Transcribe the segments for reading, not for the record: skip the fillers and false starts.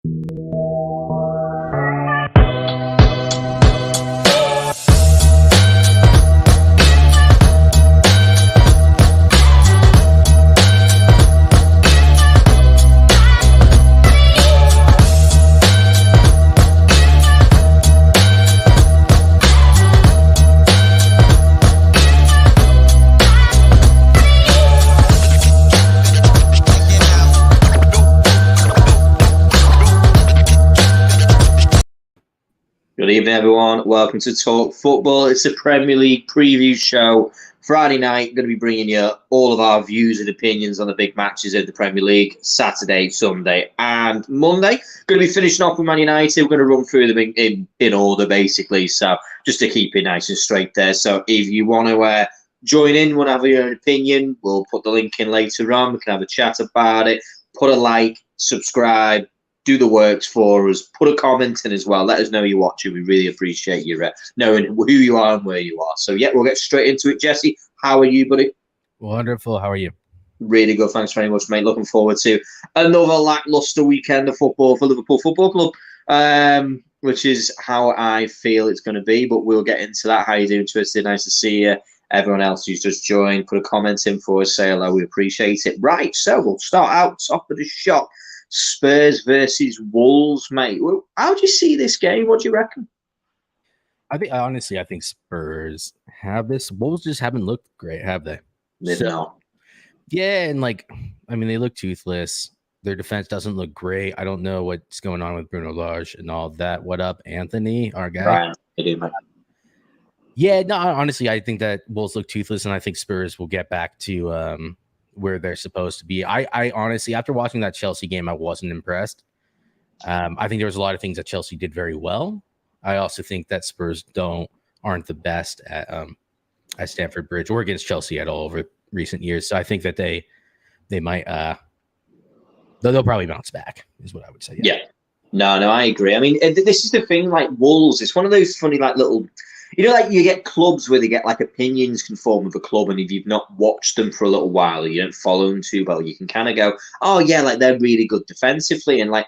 Good evening, everyone. Welcome to Talk Football. It's a Premier League preview show. Friday night, going to be bringing you all of our views and opinions on the big matches of the Premier League, Saturday, Sunday, and Monday. Going to be finishing off with Man United. We're going to run through them in order, basically. So just to keep it nice and straight there. So if you want to join in, want to have your own opinion, we'll put the link in later on. We can have a chat about it. Put a like, subscribe. Do the works for us. Put a comment in as well. Let us know you're watching. We really appreciate you knowing who you are and where you are. So, yeah, we'll get straight into it. Jesse, how are you, buddy? Wonderful. How are you? Really good. Thanks very much, mate. Looking forward to another lackluster weekend of football for Liverpool Football Club, which is how I feel it's going to be. But we'll get into that. How you doing, Twisted? Nice to see you. Everyone else who's just joined, put a comment in for us. Say hello. We appreciate it. Right, so we'll start out top of the shop. Spurs versus Wolves, mate. Well, how do you see this game? What do you reckon? I think Spurs have this. Wolves just haven't looked great, have they? No. Yeah, and they look toothless. Their defense doesn't look great. I don't know what's going on with Bruno Lage and all that. What up, Anthony, our guy? Right. I do, mate. Yeah, no, honestly, I think that Wolves look toothless, and I think Spurs will get back to where they're supposed to be. I honestly, after watching that Chelsea game, I wasn't impressed. I think there was a lot of things that Chelsea did very well. I also think that Spurs aren't the best at Stamford Bridge or against Chelsea at all over recent years. So I think that they might they'll probably bounce back, is what I would say. Yeah. No, I agree. I mean, this is the thing, like Wolves, it's one of those funny, like little, you get clubs where they get like opinions can form of a club, and if you've not watched them for a little while, or you don't follow them too well, you can kind of go, oh yeah, like they're really good defensively, and like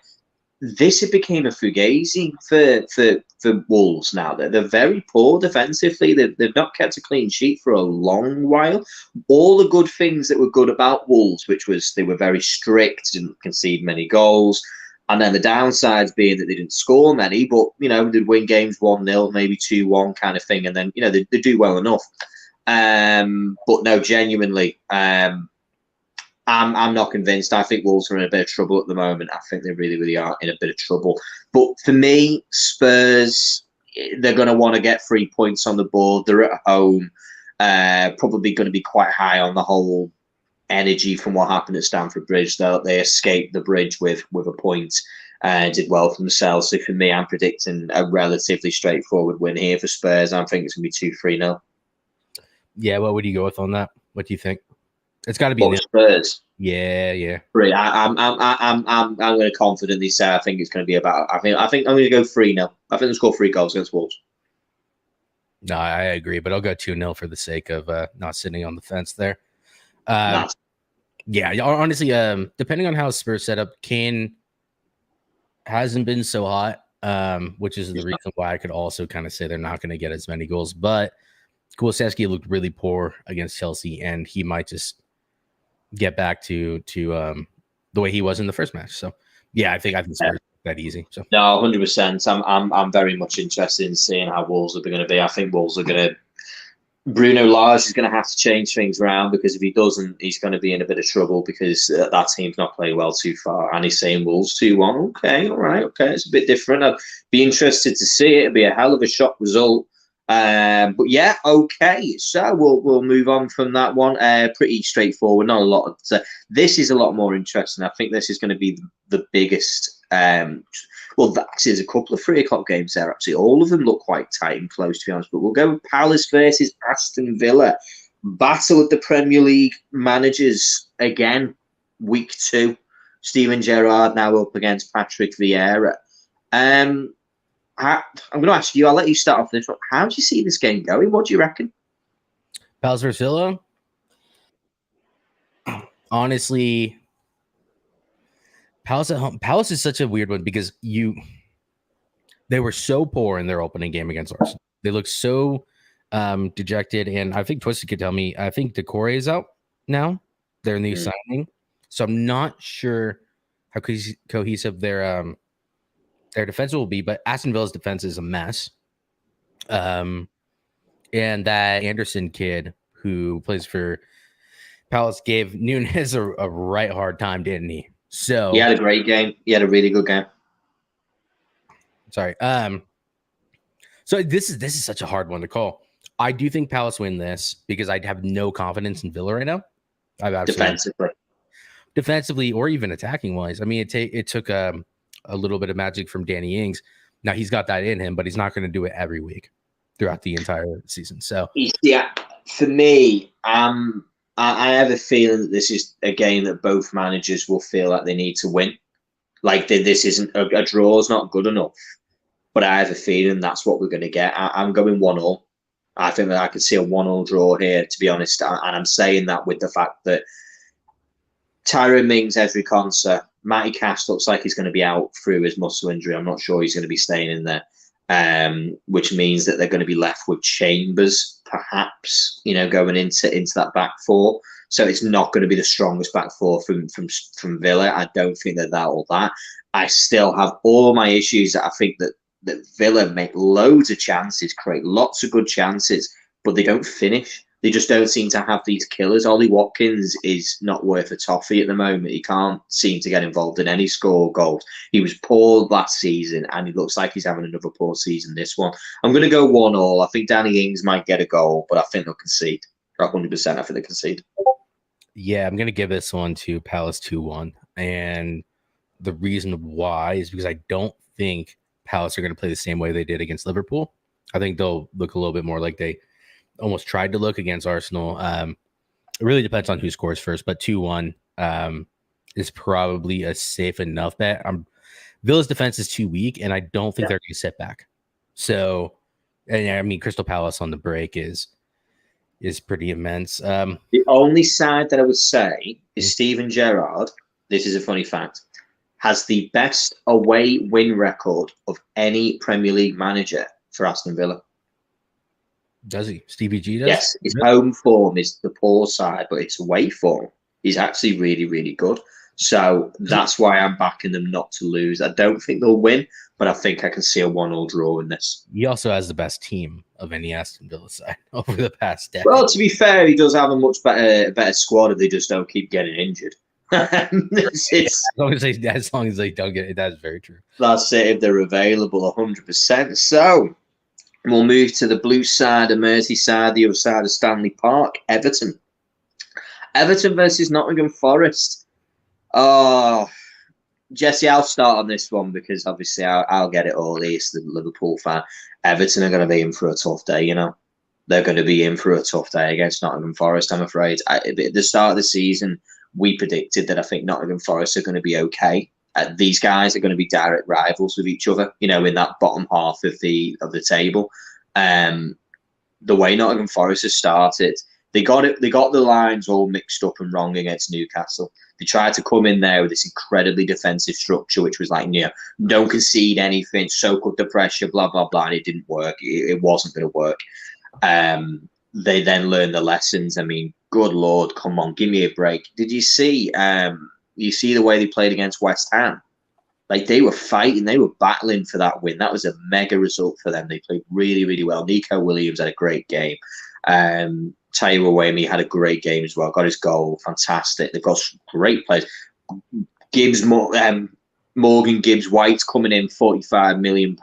this it became a fugazi for Wolves now. They're very poor defensively. They've not kept a clean sheet for a long while. All the good things that were good about Wolves, which was they were very strict, didn't concede many goals. And then the downsides being that they didn't score many, but, they'd win games 1-0, maybe 2-1 kind of thing. And then, they do well enough. But no, genuinely, I'm not convinced. I think Wolves are in a bit of trouble at the moment. I think they really, really are in a bit of trouble. But for me, Spurs, they're going to want to get 3 points on the board. They're at home, probably going to be quite high on the whole energy from what happened at Stamford Bridge. They escaped the bridge with a point and did well for themselves. So for me, I'm predicting a relatively straightforward win here for Spurs. I think it's going to be 2-3-0. Yeah, what would you go with on that? What do you think? It's got to be Spurs. Yeah. Right. I'm going to confidently say I think it's going to be about. I think I'm going to go 3-0. I think they'll score 3 goals against Wolves. No, I agree, but I'll go 2-0 for the sake of not sitting on the fence there. Yeah, honestly, depending on how Spurs set up, Kane hasn't been so hot, which is the reason why I could also kind of say they're not going to get as many goals. But Kulusevski looked really poor against Chelsea, and he might just get back to the way he was in the first match. So, yeah, I think Spurs that easy. So no, 100%. I'm very much interested in seeing how Wolves are going to be. I think Wolves are going to. Bruno Lage is going to have to change things around, because if he doesn't, he's going to be in a bit of trouble, because that team's not playing well too far. And he's saying Wolves 2-1. Okay, all right, okay. It's a bit different. I'd be interested to see it. It'd be a hell of a shock result. But yeah, okay. So we'll move on from that one. Pretty straightforward. Not a lot. This is a lot more interesting. I think this is going to be the biggest. Well, there's a couple of 3 o'clock games there, actually. All of them look quite tight and close, to be honest. But we'll go with Palace versus Aston Villa. Battle of the Premier League managers again, week 2. Steven Gerrard now up against Patrick Vieira. I'm going to ask you, I'll let you start off this one. How do you see this game going? What do you reckon? Palace versus Villa? Honestly, Palace at home. Palace is such a weird one because they were so poor in their opening game against Arsenal. They looked so dejected, and I think Twisted could tell me. I think Decore is out now. They're in the signing, so I'm not sure how cohesive their defense will be. But Aston Villa's defense is a mess. And that Anderson kid who plays for Palace gave Nunes a right hard time, didn't he? So he had a great game. He had a really good game. Sorry. So this is such a hard one to call. I do think Palace win this because I have no confidence in Villa right now. Defensively, or even attacking wise. I mean, it took a little bit of magic from Danny Ings. Now he's got that in him, but he's not going to do it every week throughout the entire season. So yeah, for me, I have a feeling that this is a game that both managers will feel like they need to win. Like this isn't a draw is not good enough, but I have a feeling that's what we're going to get. I'm going 1-1. I think that I could see a 1-1 draw here, to be honest, and I'm saying that with the fact that Tyrone Mings, Ezri Konsa, Matty Cash looks like he's going to be out through his muscle injury. I'm not sure he's going to be staying in there, which means that they're going to be left with Chambers, perhaps, going into that back four. So it's not going to be the strongest back four from Villa. I don't think that or that. I still have all my issues that I think that Villa make loads of chances, create lots of good chances, but they don't finish. They just don't seem to have these killers. Ollie Watkins is not worth a toffee at the moment. He can't seem to get involved in any score goals. He was poor last season, and he looks like he's having another poor season this one. I'm going to go 1-1. I think Danny Ings might get a goal, but I think they'll concede. 100%, I think they concede. Yeah, I'm going to give this one to Palace 2-1. And the reason why is because I don't think Palace are going to play the same way they did against Liverpool. I think they'll look a little bit more like they almost tried to look against Arsenal. It really depends on who scores first, but 2-1 is probably a safe enough bet. Villa's defense is too weak, and I don't think they're going to sit back. So, and I mean, Crystal Palace on the break is pretty immense. The only side that I would say is Steven Gerrard. This is a funny fact. Has the best away win record of any Premier League manager for Aston Villa. Does he? Stevie G does? Yes, his home form is the poor side, but its away form is actually really, really good. So that's why I'm backing them not to lose. I don't think they'll win, but I think I can see a 1-1 draw in this. He also has the best team of any Aston Villa side over the past decade. Well, to be fair, he does have a much better squad if they just don't keep getting injured. As long as they don't get it, that's very true. That's it, if they're available 100%. So we'll move to the blue side of Merseyside, the other side of Stanley Park, Everton. Everton versus Nottingham Forest. Oh, Jesse, I'll start on this one because obviously I'll get it all. He's the Liverpool fan. Everton are going to be in for a tough day, They're going to be in for a tough day against Nottingham Forest, I'm afraid. At the start of the season, we predicted that I think Nottingham Forest are going to be okay. These guys are going to be direct rivals with each other, in that bottom half of the table. The way Nottingham Forest has started, they got the lines all mixed up and wrong against Newcastle. They tried to come in there with this incredibly defensive structure, which was like, don't concede anything, soak up the pressure, blah, blah, blah. And it didn't work. It wasn't going to work. They then learned the lessons. I mean, good Lord, come on, give me a break. Did you see the way they played against West Ham? Like, they were fighting, they were battling for that win. That was a mega result for them. They played really, really well. Nico Williams had a great game. Taiwo Awoniyi had a great game as well. Got his goal, fantastic. They've got great players. Morgan Gibbs-White's coming in, £45 million.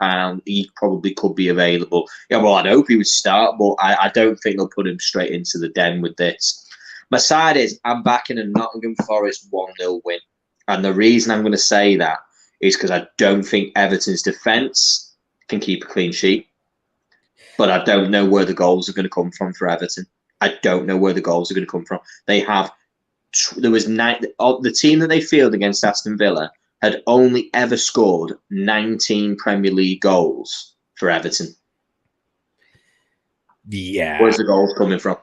He probably could be available. Yeah, well, I'd hope he would start, but I don't think they'll put him straight into the den with this. My side is I'm backing a Nottingham Forest 1-0 win. And the reason I'm going to say that is because I don't think Everton's defence can keep a clean sheet. But I don't know where the goals are going to come from for Everton. I don't know where the goals are going to come from. The team that they fielded against Aston Villa had only ever scored 19 Premier League goals for Everton. Yeah. Where's the goals coming from?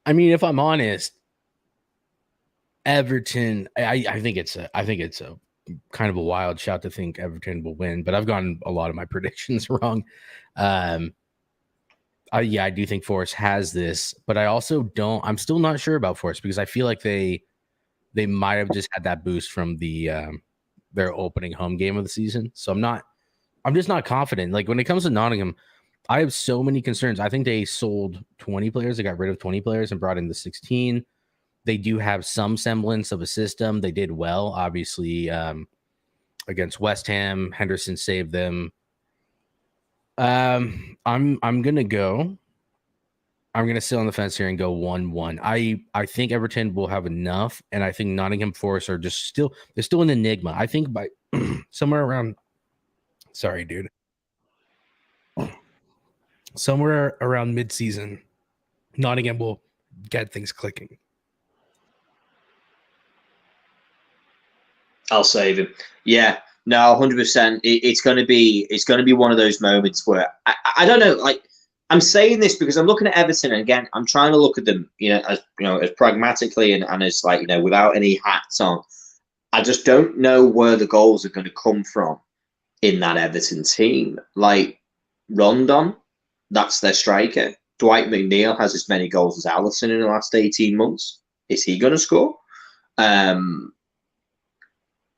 I mean, if I'm honest, Everton, I think it's a kind of a wild shout to think Everton will win, but I've gotten a lot of my predictions wrong. I do think Forest has this, but I also don't. I'm still not sure about Forest because I feel like they might have just had that boost from their opening home game of the season. So I'm just not confident. Like when it comes to Nottingham, I have so many concerns. I think they sold 20 players. They got rid of 20 players and brought in the 16. They do have some semblance of a system. They did well, obviously, against West Ham. Henderson saved them. I'm gonna sit on the fence here and go 1-1. I think Everton will have enough, and I think Nottingham Forest are just they're still an enigma. I think by somewhere around mid-season, Nottingham will get things clicking. I'll save him. Yeah, no, 100%. It's going to be one of those moments where I don't know. Like I'm saying this because I'm looking at Everton, and again, I'm trying to look at them, as pragmatically and as like without any hats on. I just don't know where the goals are going to come from in that Everton team. Like Rondon, that's their striker. Dwight McNeil has as many goals as Alisson in the last 18 months. Is he going to score?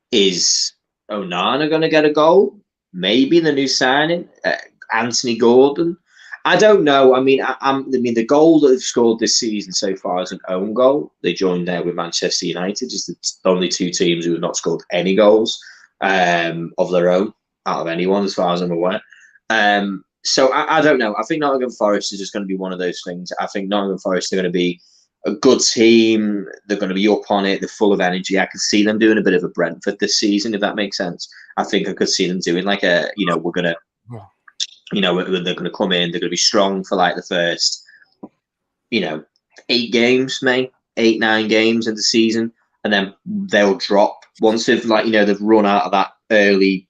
Is Onana going to get a goal? Maybe the new signing, Anthony Gordon. I don't know. I mean, the goal that they've scored this season so far is an own goal. They joined there with Manchester United, just the only two teams who have not scored any goals of their own out of anyone, as far as I'm aware. So I don't know. I think Nottingham Forest is just going to be one of those things. I think Nottingham Forest are going to be a good team. They're going to be up on it. They're full of energy. I could see them doing a bit of a Brentford this season, if that makes sense. I think I could see them doing like we're going to, they're going to come in. They're going to be strong for like the first, 8 games, 8-9 games of the season, and then they'll drop once they've they've run out of that early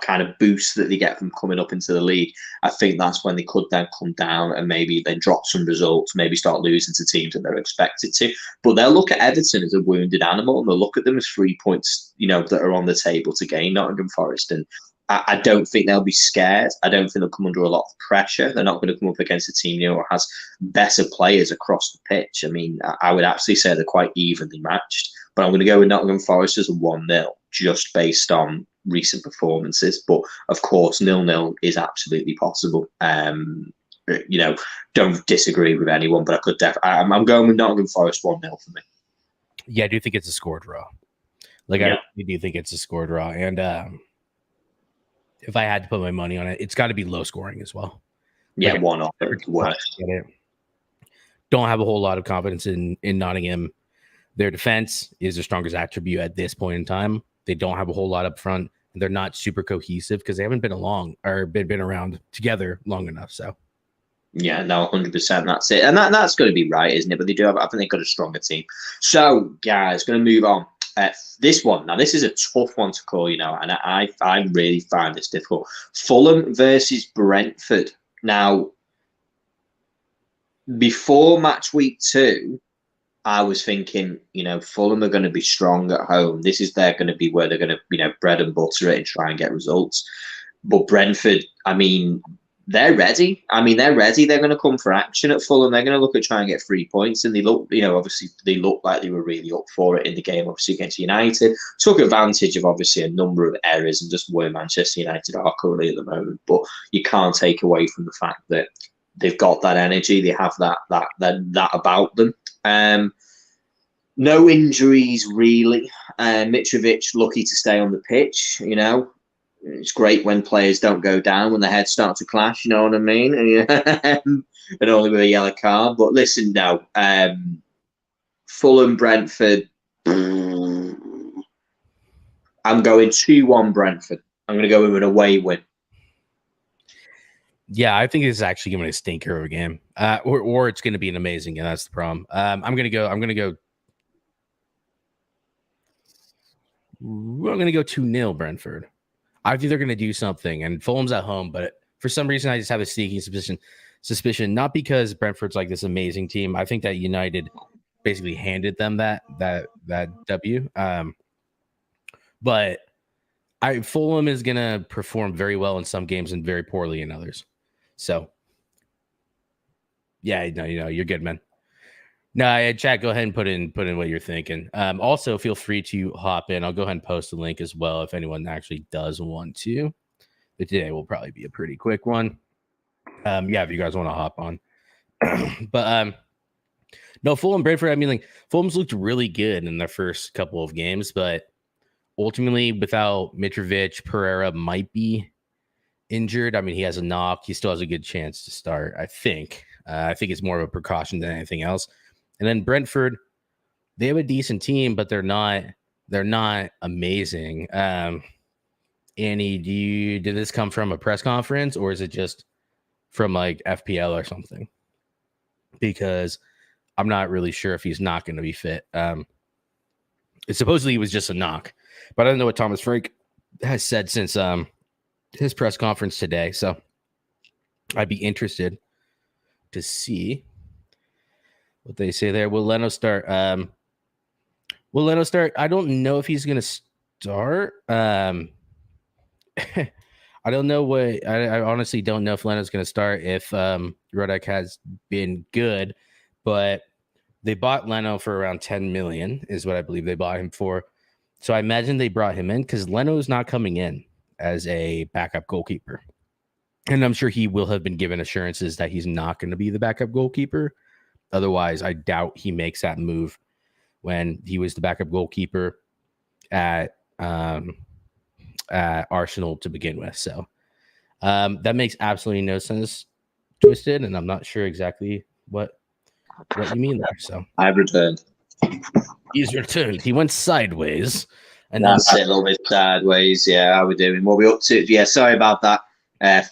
kind of boost that they get from coming up into the league. I think that's when they could then come down and maybe then drop some results, maybe start losing to teams that they're expected to. But they'll look at Everton as a wounded animal, and they'll look at them as 3 points, that are on the table to gain Nottingham Forest. And I don't think they'll be scared. I don't think they'll come under a lot of pressure. They're not going to come up against a team who has better players across the pitch. I mean, I would actually say they're quite evenly matched. But I'm going to go with Nottingham Forest as a 1-0, just based on recent performances. But of course, 0-0 is absolutely possible. Don't disagree with anyone, but I could I'm going with Nottingham Forest 1-0 for me. Yeah, I do think it's a score draw. I do think it's a score draw. And if I had to put my money on it, it's got to be low scoring as well. Yeah, 1-0. Don't have a whole lot of confidence in Nottingham. Their defense is their strongest attribute at this point in time. They don't have a whole lot up front, and they're not super cohesive because they haven't been been around together long enough. So, yeah, no, 100%. That's it, and that's going to be right, isn't it? But they do have. I think they've got a stronger team. So, guys, going to move on. This one now. This is a tough one to call, and I really find this difficult. Fulham versus Brentford. Now, before match week 2. I was thinking, Fulham are going to be strong at home. This is going to be where they're going to, bread and butter it and try and get results. But Brentford, they're ready. They're ready. They're going to come for action at Fulham. They're going to look at trying to get 3 points. And they look, obviously they look like they were really up for it in the game, obviously against United. Took advantage of obviously a number of errors and just where Manchester United are currently at the moment. But you can't take away from the fact that they've got that energy. They have that about them. No injuries really. Mitrovic lucky to stay on the pitch. It's great when players don't go down when the heads start to clash. You know what I mean? And only with a yellow card. But listen, now Fulham Brentford. I'm going 2-1 Brentford. I'm going to go with an away win. Yeah, I think it's actually going to be a stinker of a game, or it's going to be an amazing, and that's the problem. I'm going to go 2-0 Brentford. I think they're going to do something, and Fulham's at home, but for some reason, I just have a sneaking suspicion. Not because Brentford's like this amazing team. I think that United basically handed them that W. But Fulham is gonna perform very well in some games and very poorly in others. So, yeah, no, you're good, man. No, chat. Go ahead and put in what you're thinking. Also, feel free to hop in. I'll go ahead and post a link as well if anyone actually does want to. But today will probably be a pretty quick one. Yeah, if you guys want to hop on. But no, Fulham, Brentford. I mean, like Fulham's looked really good in their first couple of games, but ultimately, without Mitrovic, Pereira might be injured. I mean, he has a knock. He still has a good chance to start. I think it's more of a precaution than anything else. And then Brentford, they have a decent team, but they're not amazing. Annie, did this come from a press conference or is it just from like FPL or something? Because I'm not really sure if he's not going to be fit. It supposedly was just a knock, but I don't know what Thomas Frank has said since his press conference today. So I'd be interested to see what they say there. Will Leno start? I don't know if he's going to start. I don't know what. I honestly don't know if Leno's going to start if Rodek has been good, but they bought Leno for around 10 million is what I believe they bought him for. So I imagine they brought him in because Leno is not coming in as a backup goalkeeper. And I'm sure he will have been given assurances that he's not going to be the backup goalkeeper. Otherwise, I doubt he makes that move when he was the backup goalkeeper at Arsenal to begin with. So that makes absolutely no sense, Twisted, and I'm not sure exactly what you mean there. So I've returned. He's returned. He went sideways. And that's it, a little bit sideways. Yeah, how we doing? What we up to? Yeah, sorry about that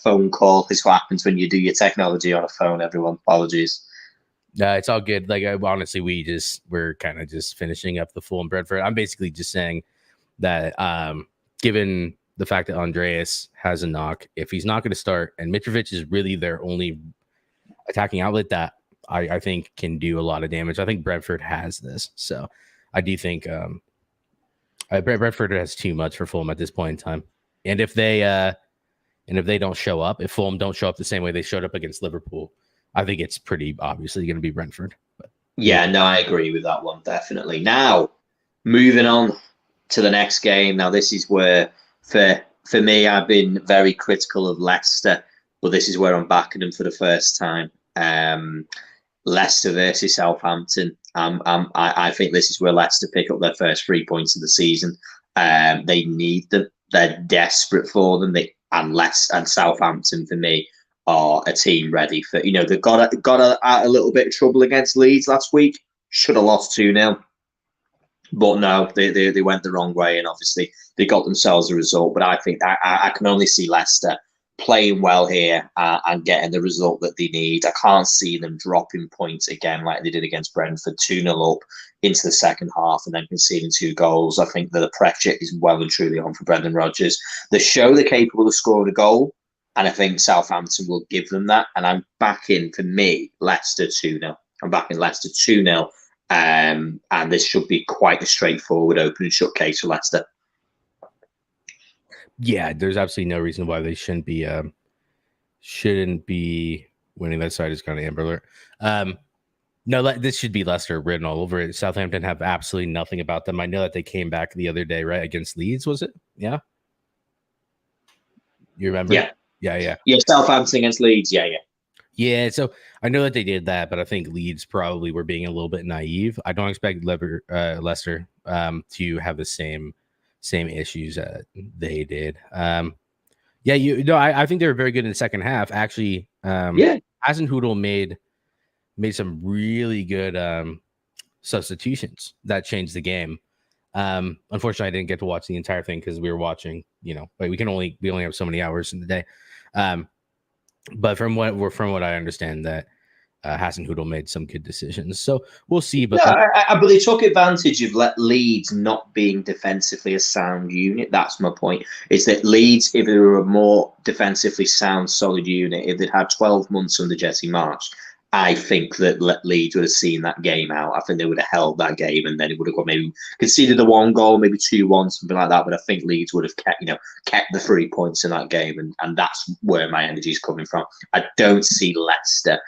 phone call. It's what happens when you do your technology on a phone, everyone. Apologies. No, it's all good. Like, honestly, we're kind of just finishing up the Fulham Brentford. I'm basically just saying that given the fact that Andreas has a knock, if he's not going to start, and Mitrovic is really their only attacking outlet that I think can do a lot of damage. I think Brentford has this. So I do think Brentford has too much for Fulham at this point in time. And if they don't show up, if Fulham don't show up the same way they showed up against Liverpool, I think it's pretty obviously going to be Brentford. But, yeah, no, I agree with that one, definitely. Now, moving on to the next game. Now, this is where, for me, I've been very critical of Leicester, but this is where I'm backing them for the first time. Leicester versus Southampton. I think this is where Leicester pick up their first 3 points of the season. They need them. They're desperate for them. And Southampton, for me, are a team ready for, they got a little bit of trouble against Leeds last week. Should have lost 2-0. But no, they went the wrong way, and obviously they got themselves a result. But I think I can only see Leicester playing well here and getting the result that they need. I can't see them dropping points again like they did against Brentford, 2-0 up into the second half and then conceding 2 goals. I think that the pressure is well and truly on for Brendan Rodgers. They show they're capable of scoring a goal, and I think Southampton will give them that. And I'm backing, for me, Leicester 2-0. I'm backing Leicester 2-0. And this should be quite a straightforward open and shut case for Leicester. Yeah, there's absolutely no reason why they shouldn't be winning. That side is kind of Amber Alert. No, this should be Leicester written all over it. Southampton have absolutely nothing about them. I know that they came back the other day, right, against Leeds, was it? Yeah. You remember? Yeah, Southampton against Leeds. Yeah, so I know that they did that, but I think Leeds probably were being a little bit naive. I don't expect Leicester to have the same issues they did. I think they were very good in the second half. Actually, Hasenhüttl made some really good substitutions that changed the game. Unfortunately, I didn't get to watch the entire thing because we were watching. But we only have so many hours in the day. But from what I understand, that Hasenhüttl made some good decisions. So we'll see. But but they took advantage of Leeds not being defensively a sound unit. That's my point. Is that Leeds, if they were a more defensively sound, solid unit, if they'd had 12 months under Jesse Marsch, I think that Leeds would have seen that game out. I think they would have held that game, and then it would have got maybe conceded the 1 goal, maybe 2-1, something like that. But I think Leeds would have kept the 3 points in that game, and that's where my energy is coming from. I don't see Leicester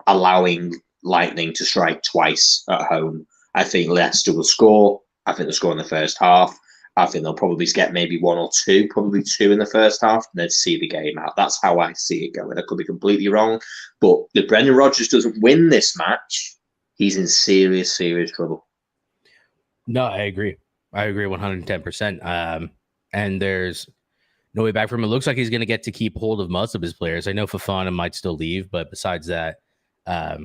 allowing Lightning to strike twice at home. I think Leicester will score. I think they'll score in the first half. I think they'll probably get maybe 1 or 2, probably 2 in the first half, and then see the game out. That's how I see it going. I could be completely wrong, but if Brendan Rodgers doesn't win this match, he's in serious, serious trouble. No, I agree. I agree 110%. And there's no way back from him. It looks like he's going to get to keep hold of most of his players. I know Fofana might still leave, but besides that, I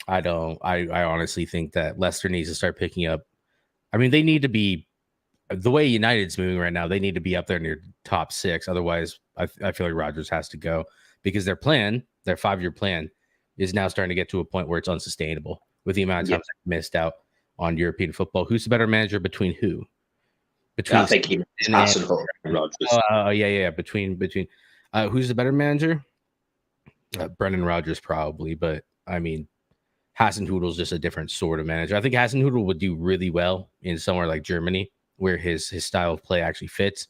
honestly think that Leicester needs to start picking up. I mean, they need to be, the way United's moving right now, they need to be up there near top 6. Otherwise, I feel like Rodgers has to go, because their 5-year plan, is now starting to get to a point where it's unsustainable with the amount of times they missed out on European football. Who's the better manager between who? I think he and Rodgers. Yeah. Between who's the better manager? Brendan Rodgers probably, but I mean, Hasenhüttl's just a different sort of manager. I think Hasenhüttl would do really well in somewhere like Germany, where his style of play actually fits.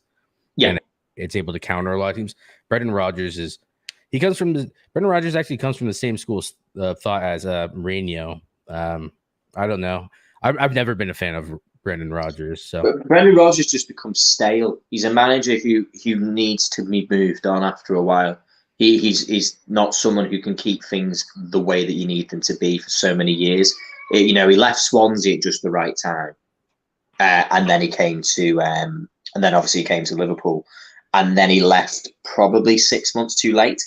Yeah, and it's able to counter a lot of teams. Brendan Rodgers actually comes from the same school of thought as Mourinho. I don't know. I've never been a fan of Brendan Rodgers. So but Brendan Rodgers just becomes stale. He's a manager who needs to be moved on after a while. He's not someone who can keep things the way that you need them to be for so many years. He left Swansea at just the right time, and then he came to, and then obviously he came to Liverpool, and then he left probably 6 months too late.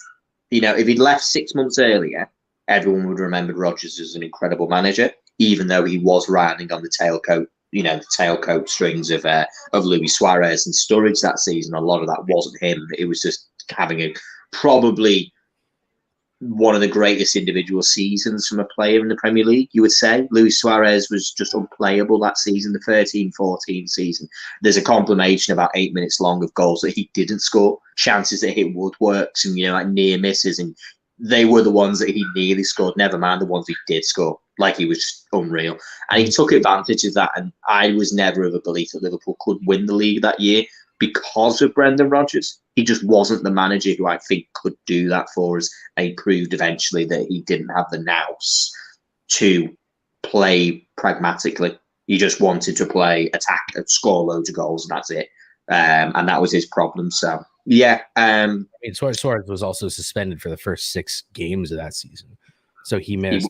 If he'd left 6 months earlier, everyone would have remembered Rodgers as an incredible manager, even though he was riding on the tailcoat strings of Luis Suarez and Sturridge that season. A lot of that wasn't him. It was just having probably one of the greatest individual seasons from a player in the Premier League, you would say. Luis Suarez was just unplayable that season, the 13-14 season. There's a compilation about 8 minutes long of goals that he didn't score, chances that hit woodworks and, like near misses, and they were the ones that he nearly scored, never mind the ones he did score. Like, he was just unreal. And he took advantage of that, and I was never of a belief that Liverpool could win the league that year because of Brendan Rodgers. He just wasn't the manager who I think could do that for us. And he proved eventually that he didn't have the nous to play pragmatically. He just wanted to play, attack, and score loads of goals, and that's it. And that was his problem. So, yeah. Suarez was also suspended for the first 6 games of that season. So he missed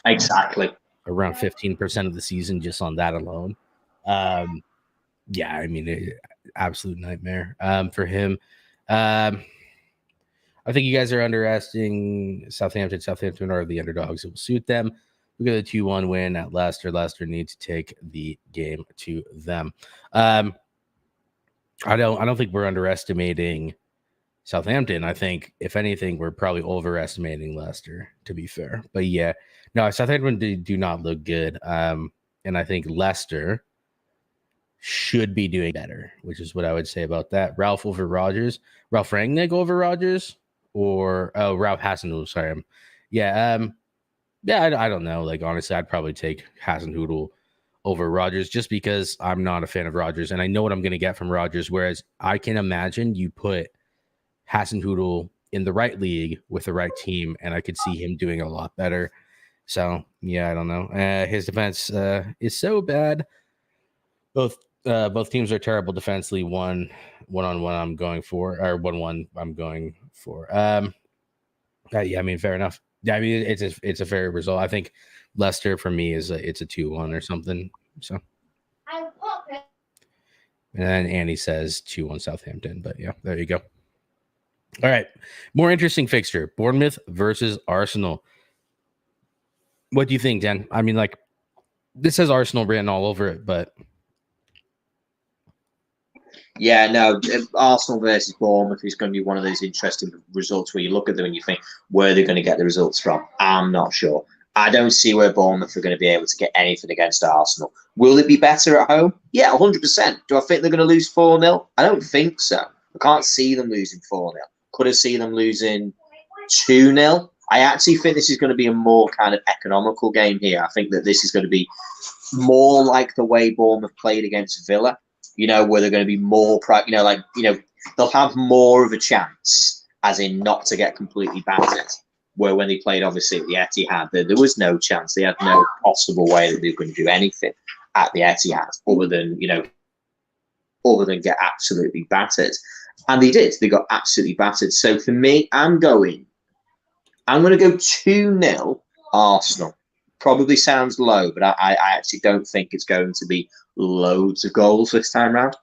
around 15% of the season just on that alone. Yeah, I mean, absolute nightmare for him. I think you guys are underestimating Southampton. Southampton are the underdogs. It will suit them. We got a 2-1 win at Leicester. Leicester need to take the game to them. I don't think we're underestimating Southampton. I think, if anything, we're probably overestimating Leicester, to be fair. But yeah, no, Southampton do not look good. And I think Leicester should be doing better, which is what I would say about that. Ralph over Rodgers. Ralph Rangnick over Rodgers, or Ralph Hasenhüttl. Sorry. I don't know. Like, honestly, I'd probably take Hasenhüttl over Rodgers, just because I'm not a fan of Rodgers, and I know what I'm going to get from Rodgers. Whereas I can imagine you put Hasenhüttl in the right league with the right team, and I could see him doing a lot better. So yeah, I don't know. His defense is so bad. Both teams are terrible defensively. One-on-one I'm going for, or 1-1 I'm going for. Yeah, I mean, fair enough. Yeah, I mean, it's a fair result. I think Leicester for me it's a 2-1 or something. So, and then Andy says 2-1 Southampton. But yeah, there you go. All right, more interesting fixture: Bournemouth versus Arsenal. What do you think, Dan? I mean, like, this says Arsenal written all over it, but yeah, no, Arsenal versus Bournemouth is going to be one of those interesting results where you look at them and you think, where are they going to get the results from? I'm not sure. I don't see where Bournemouth are going to be able to get anything against Arsenal. Will it be better at home? Yeah, 100%. Do I think they're going to lose 4-0? I don't think so. I can't see them losing 4-0. Could I see them losing 2-0? I actually think this is going to be a more kind of economical game here. I think that this is going to be more like the way Bournemouth played against Villa, where they're going to be more, they'll have more of a chance, as in not to get completely battered. Where when they played, obviously, at the Etihad, there was no chance. They had no possible way that they were going to do anything at the Etihad other than get absolutely battered. And they did. They got absolutely battered. So for me, I'm going to go 2-0 Arsenal. Probably sounds low, but I actually don't think it's going to be loads of goals this time round.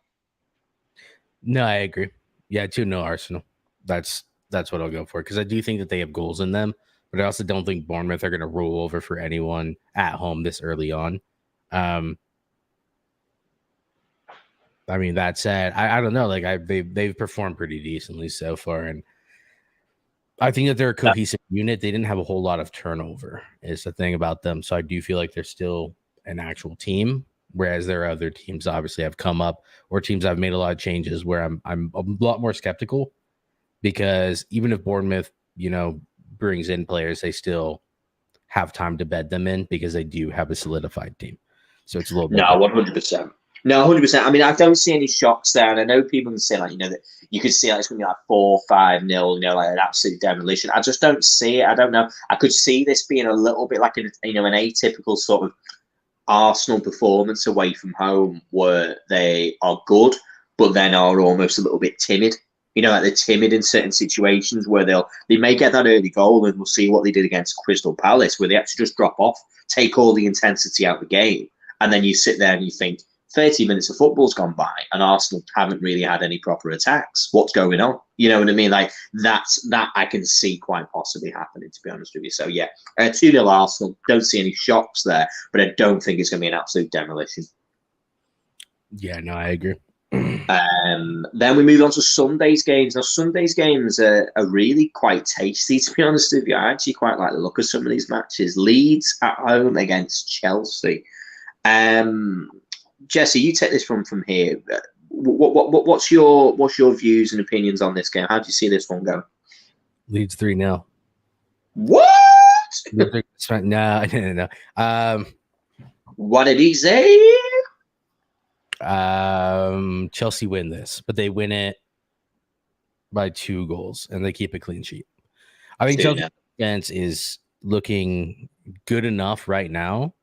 No, I agree. Yeah, 2-0 Arsenal. That's what I'll go for, because I do think that they have goals in them, but I also don't think Bournemouth are going to roll over for anyone at home this early on. I mean, that said, I don't know. Like they've performed pretty decently so far, and I think that they're a cohesive unit. They didn't have a whole lot of turnover, is the thing about them. So I do feel like they're still an actual team, whereas there are other teams obviously have come up, or teams have made a lot of changes where I'm a lot more skeptical, because even if Bournemouth, brings in players, they still have time to bed them in because they do have a solidified team. So it's a little bit. No, 100%. No, 100%. I mean, I don't see any shocks there. And I know people can say, like, that you could see like it's going to be like 4-5-0, like an absolute demolition. I just don't see it. I don't know. I could see this being a little bit like an atypical sort of Arsenal performance away from home, where they are good, but then are almost a little bit timid. Like they're timid in certain situations where they may get that early goal, and we'll see what they did against Crystal Palace, where they actually just drop off, take all the intensity out of the game, and then you sit there and you think, 30 minutes of football's gone by and Arsenal haven't really had any proper attacks. What's going on? You know what I mean? Like that I can see quite possibly happening, to be honest with you. So yeah, 2-0 Arsenal. Don't see any shocks there, but I don't think it's going to be an absolute demolition. Yeah, no, I agree. Then we move on to Sunday's games. Now, Sunday's games are really quite tasty, to be honest with you. I actually quite like the look of some of these matches. Leeds at home against Chelsea. Jesse, you take this from here. What's your views and opinions on this game? How do you see this one go? Leeds 3-0. What? No. What did he say? Chelsea win this, but they win it by 2 goals and they keep a clean sheet. I think Chelsea's defense is looking good enough right now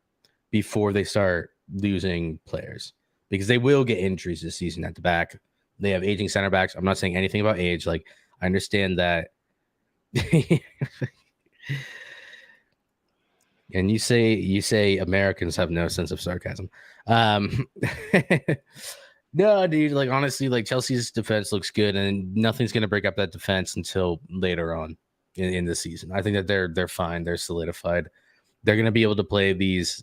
before they start losing players, because they will get injuries this season at the back. They have aging center backs. I'm not saying anything about age. Like, I understand that. And you say Americans have no sense of sarcasm. No, dude, like honestly, like Chelsea's defense looks good, and nothing's gonna break up that defense until later on in the season. I think that they're fine, they're solidified. They're going to be able to play this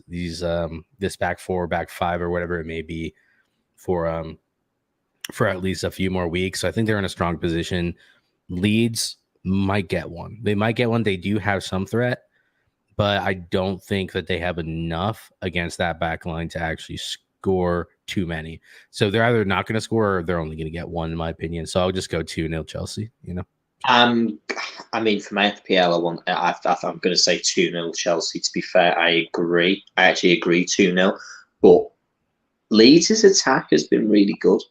back 4, back 5, or whatever it may be for at least a few more weeks. So I think they're in a strong position. Leeds might get one. They might get one. They do have some threat, but I don't think that they have enough against that back line to actually score too many. So they're either not going to score or they're only going to get one, in my opinion. So I'll just go 2-0 Chelsea, I mean, for my FPL, I'm going to say 2-0 Chelsea. To be fair, I agree. I actually agree 2-0. But Leeds' attack has been really good.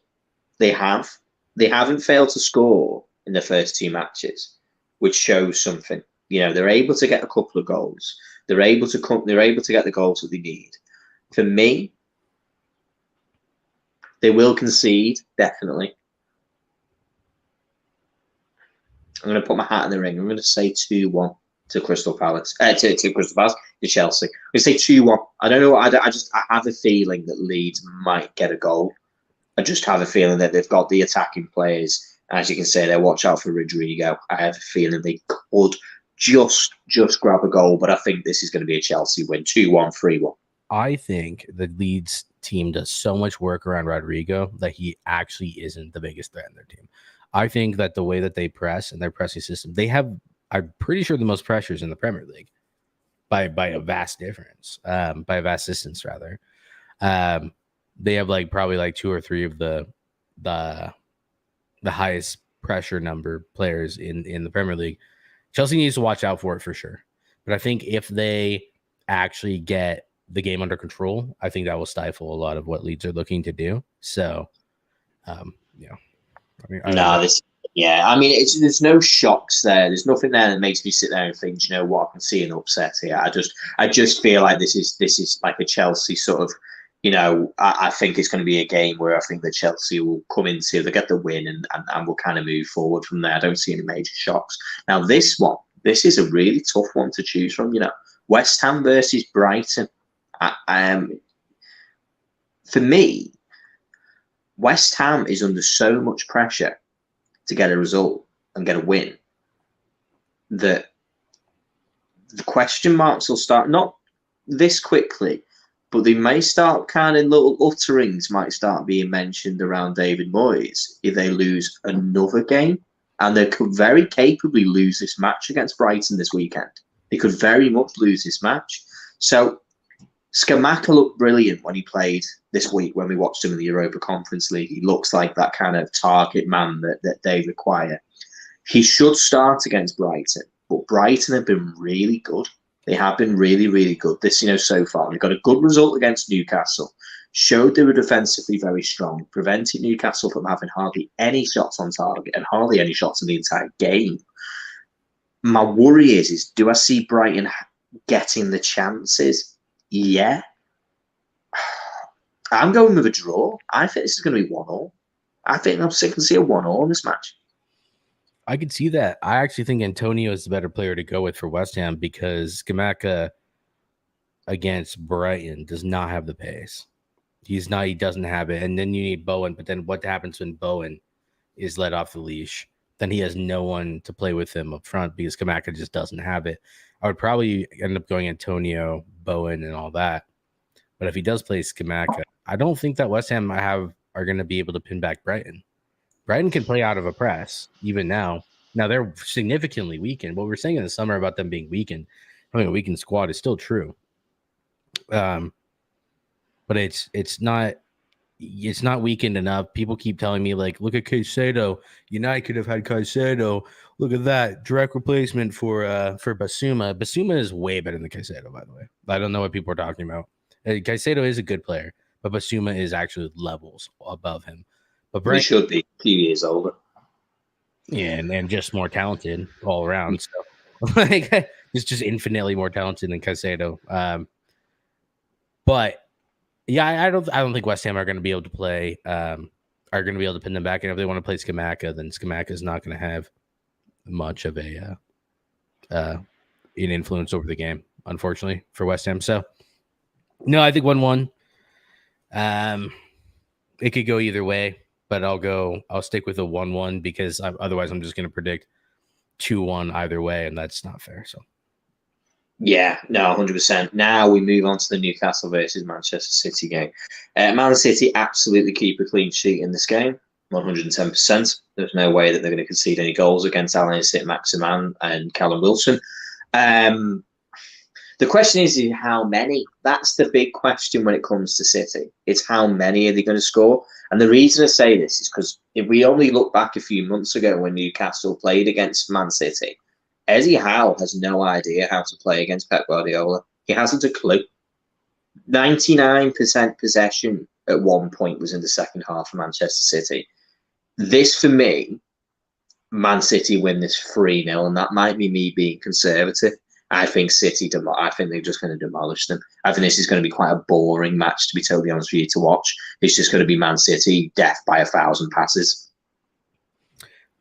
They haven't failed to score in the first 2 matches, which shows something. They're able to get a couple of goals. They're able to get the goals that they need. For me, they will concede, definitely. I'm going to put my hat in the ring. I'm going to say 2-1 to Crystal Palace. To Chelsea. I'm going to say 2-1. I don't know. I have a feeling that Leeds might get a goal. I just have a feeling that they've got the attacking players. As you can say, they watch out for Rodrigo. I have a feeling they could just grab a goal, but I think this is going to be a Chelsea win. 2-1, 3-1. I think the Leeds team does so much work around Rodrigo that he actually isn't the biggest threat in their team. I think that the way that they press and their pressing system, they have, I'm pretty sure, the most pressures in the Premier League by a vast difference, by a vast distance, rather. They have probably 2 or 3 of the highest pressure number players in the Premier League. Chelsea needs to watch out for it for sure. But I think if they actually get the game under control, I think that will stifle a lot of what Leeds are looking to do. So, yeah. I mean, I mean, there's no shocks there. There's nothing there that makes me sit there and think, you know what, I can see an upset here. I just feel like this is like a Chelsea sort of, you know, I think it's going to be a game where I think that Chelsea will come into, they get the win and we'll kind of move forward from there. I don't see any major shocks. Now, this is a really tough one to choose from, you know. West Ham versus Brighton. For me, West Ham is under so much pressure to get a result and get a win that the question marks will start, not this quickly, but they may start kind of little utterings might start being mentioned around David Moyes if they lose another game. And they could very capably lose this match against Brighton this weekend. They could very much lose this match. So Scamacca looked brilliant when he played this week when we watched him in the Europa Conference League. He looks like that kind of target man that they require. He should start against Brighton, but Brighton have been really good. They have been really, really good this, you know, so far. They got a good result against Newcastle, showed they were defensively very strong, prevented Newcastle from having hardly any shots on target and hardly any shots in the entire game. My worry is do I see Brighton getting the chances? Yeah. I'm going with a draw. I think this is going to be 1-1. I think I can see a 1-1 in this match. I could see that. I actually think Antonio is the better player to go with for West Ham because Scamacca against Brighton does not have the pace. He doesn't have it. And then you need Bowen. But then what happens when Bowen is let off the leash? Then he has no one to play with him up front because Scamacca just doesn't have it. I would probably end up going Antonio, Bowen, and all that. But if he does play Scamacca, I don't think that West Ham are going to be able to pin back Brighton. Brighton can play out of a press even now. Now they're significantly weakened. What we were saying in the summer about them being weakened, having a weakened squad is still true. But it's not weakened enough. People keep telling me, like, look at Caicedo. United could have had Caicedo. Look at that direct replacement for Basuma. Basuma is way better than Caicedo, by the way. I don't know what people are talking about. Caicedo is a good player, but Basuma is actually levels above him. But he should be a few years older. Yeah, and just more talented all around. So, like, it's just infinitely more talented than Caicedo. But yeah, I don't think West Ham are going to be able to play. Are going to be able to pin them back, and if they want to play Scamacca, then Scamacca is not going to have much of an influence over the game, unfortunately, for West Ham. So, no, I think 1-1. It could go either way, but I'll stick with a 1-1 because otherwise I'm just going to predict 2-1 either way, and that's not fair. So. Yeah, no, 100%. Now we move on to the Newcastle versus Manchester City game. Man City absolutely keep a clean sheet in this game, 110%. There's no way that they're going to concede any goals against Alain Saint-Maximin and Callum Wilson. The question is how many? That's the big question when it comes to City. It's how many are they going to score? And the reason I say this is because if we only look back a few months ago when Newcastle played against Man City, Eddie Howe has no idea how to play against Pep Guardiola. He hasn't a clue. 99% possession at one point was in the second half of Manchester City. This, for me, Man City win this 3-0, and that might be me being conservative. I think I think they're just going to demolish them. I think this is going to be quite a boring match, to be totally honest with you, to watch. It's just going to be Man City death by 1,000 passes.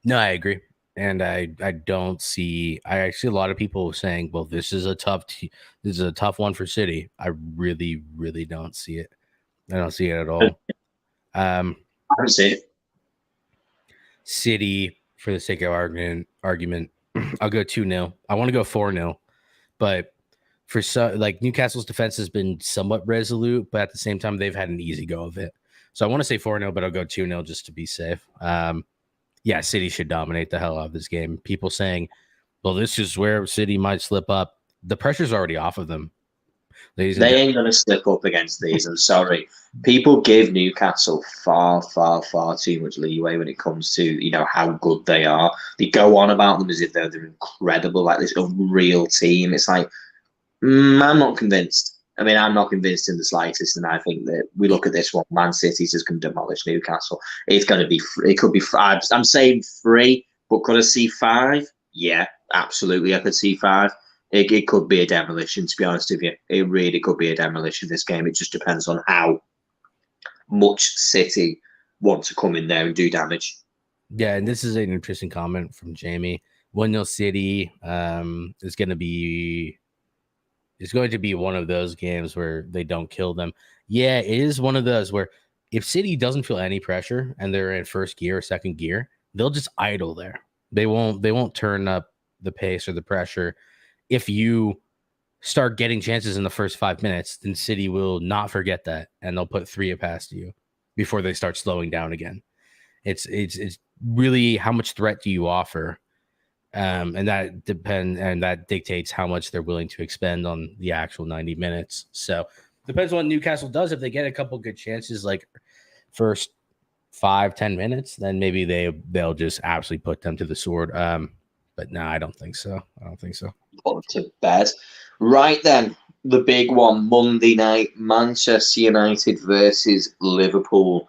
No, I agree. And I don't see. I actually a lot of people saying, "Well, this is a tough one for City." I really, really don't see it. I don't see it at all. I don't see it. City, for the sake of argument, I'll go 2-0. I want to go 4-0, but for Newcastle's defense has been somewhat resolute, but at the same time they've had an easy go of it. So I want to say 4-0, but I'll go 2-0 just to be safe. Yeah, City should dominate the hell out of this game. People saying, well, this is where City might slip up. The pressure's already off of them. Ladies and They gentlemen. ain't going to slip up against these. I'm sorry. People give Newcastle far, far, far too much leeway when it comes to, how good they are. They go on about them as if they're incredible, like this unreal team. It's like, I'm not convinced. I mean, I'm not convinced in the slightest, and I think that we look at this one. Man City's just going to demolish Newcastle. It's going to be. It could be. I'm saying 3, but could I see 5? Yeah, absolutely. I could see 5. It could be a demolition. To be honest with you, it really could be a demolition. This game. It just depends on how much City want to come in there and do damage. Yeah, and this is an interesting comment from Jamie. 1-0 City is going to be. It's going to be one of those games where they don't kill them. Yeah, it is one of those where if City doesn't feel any pressure and they're in first gear or second gear, they'll just idle there. They won't turn up the pace or the pressure. If you start getting chances in the first 5 minutes, then City will not forget that and they'll put 3 past you before they start slowing down again. It's really how much threat do you offer? And that dictates how much they're willing to expend on the actual 90 minutes. So depends on what Newcastle does. If they get a couple good chances, like first 5-10 minutes, then maybe they'll just absolutely put them to the sword. But no, I don't think so. Put to bed. Right then, the big one, Monday night, Manchester United versus Liverpool.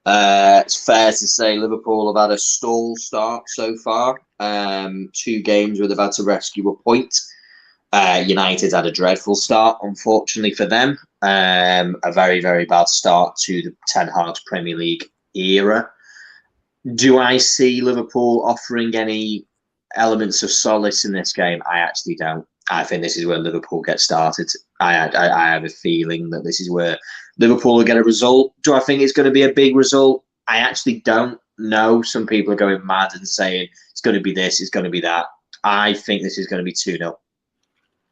It's fair to say Liverpool have had a stall start so far. 2 games where they've had to rescue a point. United had a dreadful start, unfortunately for them. A very, very bad start to the Ten Hag's Premier League era. Do I see Liverpool offering any elements of solace in this game? I actually don't. I think this is where Liverpool gets started. I have a feeling that this is where Liverpool will get a result. Do I think it's going to be a big result? I actually don't know. Some people are going mad and saying it's going to be this, it's going to be that. I think this is going to be 2-0.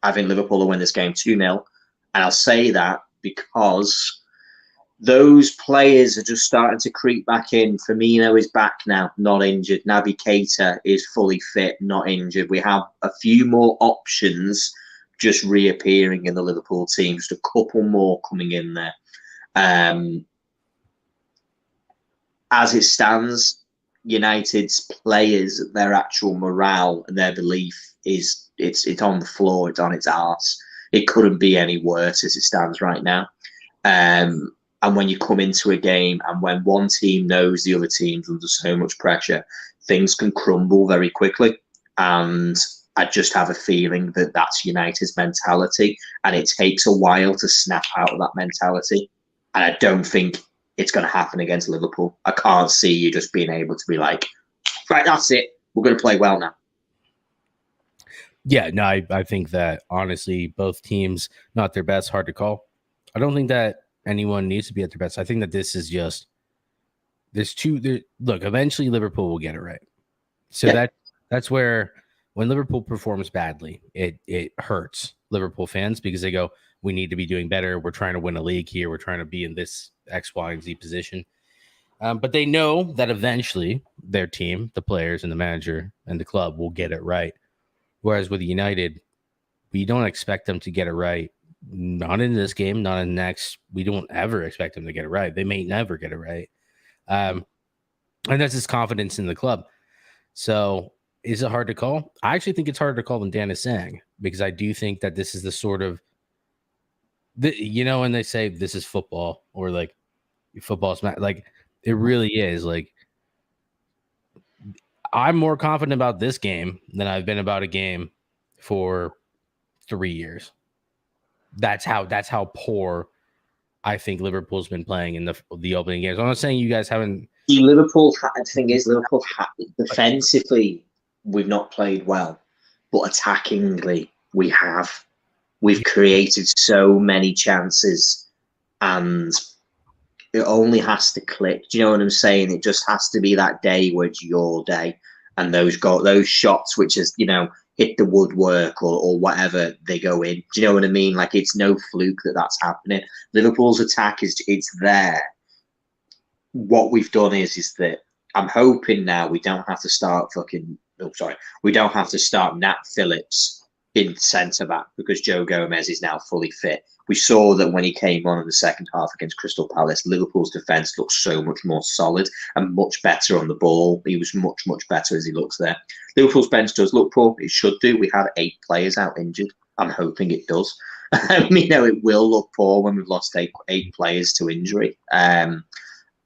I think Liverpool will win this game 2-0. And I'll say that because those players are just starting to creep back in. Firmino is back now, not injured. Naby Keita is fully fit, not injured. We have a few more options just reappearing in the Liverpool team, just a couple more coming in there. As it stands, United's players, their actual morale and their belief is it's on the floor, it's on its arse. It couldn't be any worse as it stands right now. And when you come into a game and when one team knows the other team's under so much pressure, things can crumble very quickly. And I just have a feeling that that's United's mentality. And it takes a while to snap out of that mentality. And I don't think it's going to happen against Liverpool. I can't see you just being able to be like, right, that's it. We're going to play well now. Yeah, no, I think that honestly, both teams, not their best, hard to call. I don't think that anyone needs to be at their best. I think that this is just look, eventually Liverpool will get it right. So Yeah. that's where when Liverpool performs badly, it hurts Liverpool fans because they go, we need to be doing better. We're trying to win a league here. We're trying to be in this X, Y, and Z position. But they know that eventually their team, the players and the manager and the club will get it right. Whereas with United, we don't expect them to get it right. Not in this game, not in the next. We don't ever expect them to get it right. They may never get it right. And that's his confidence in the club. So is it hard to call? I actually think it's harder to call than Dan is saying, because I do think that this is the sort of, when they say this is football or like football's like it really is. Like I'm more confident about this game than I've been about a game for 3 years. That's how poor I think Liverpool's been playing in the opening games. I'm not saying you guys haven't. Liverpool, the thing is, Liverpool defensively, we've not played well, but attackingly, we have. We've created so many chances, and it only has to click. Do you know what I'm saying? It just has to be that day where it's your day, and those shots, which is hit the woodwork or whatever, they go in. Do you know what I mean? Like it's no fluke that that's happening. Liverpool's attack it's there. What we've done is that I'm hoping now we don't have to start we don't have to start Nat Phillips in centre-back because Joe Gomez is now fully fit. We saw that when he came on in the second half against Crystal Palace, Liverpool's defence looked so much more solid and much better on the ball. He was much, much better as he looks there. Liverpool's bench does look poor. It should do. We had 8 players out injured. I'm hoping it does. It will look poor when we've lost eight players to injury. And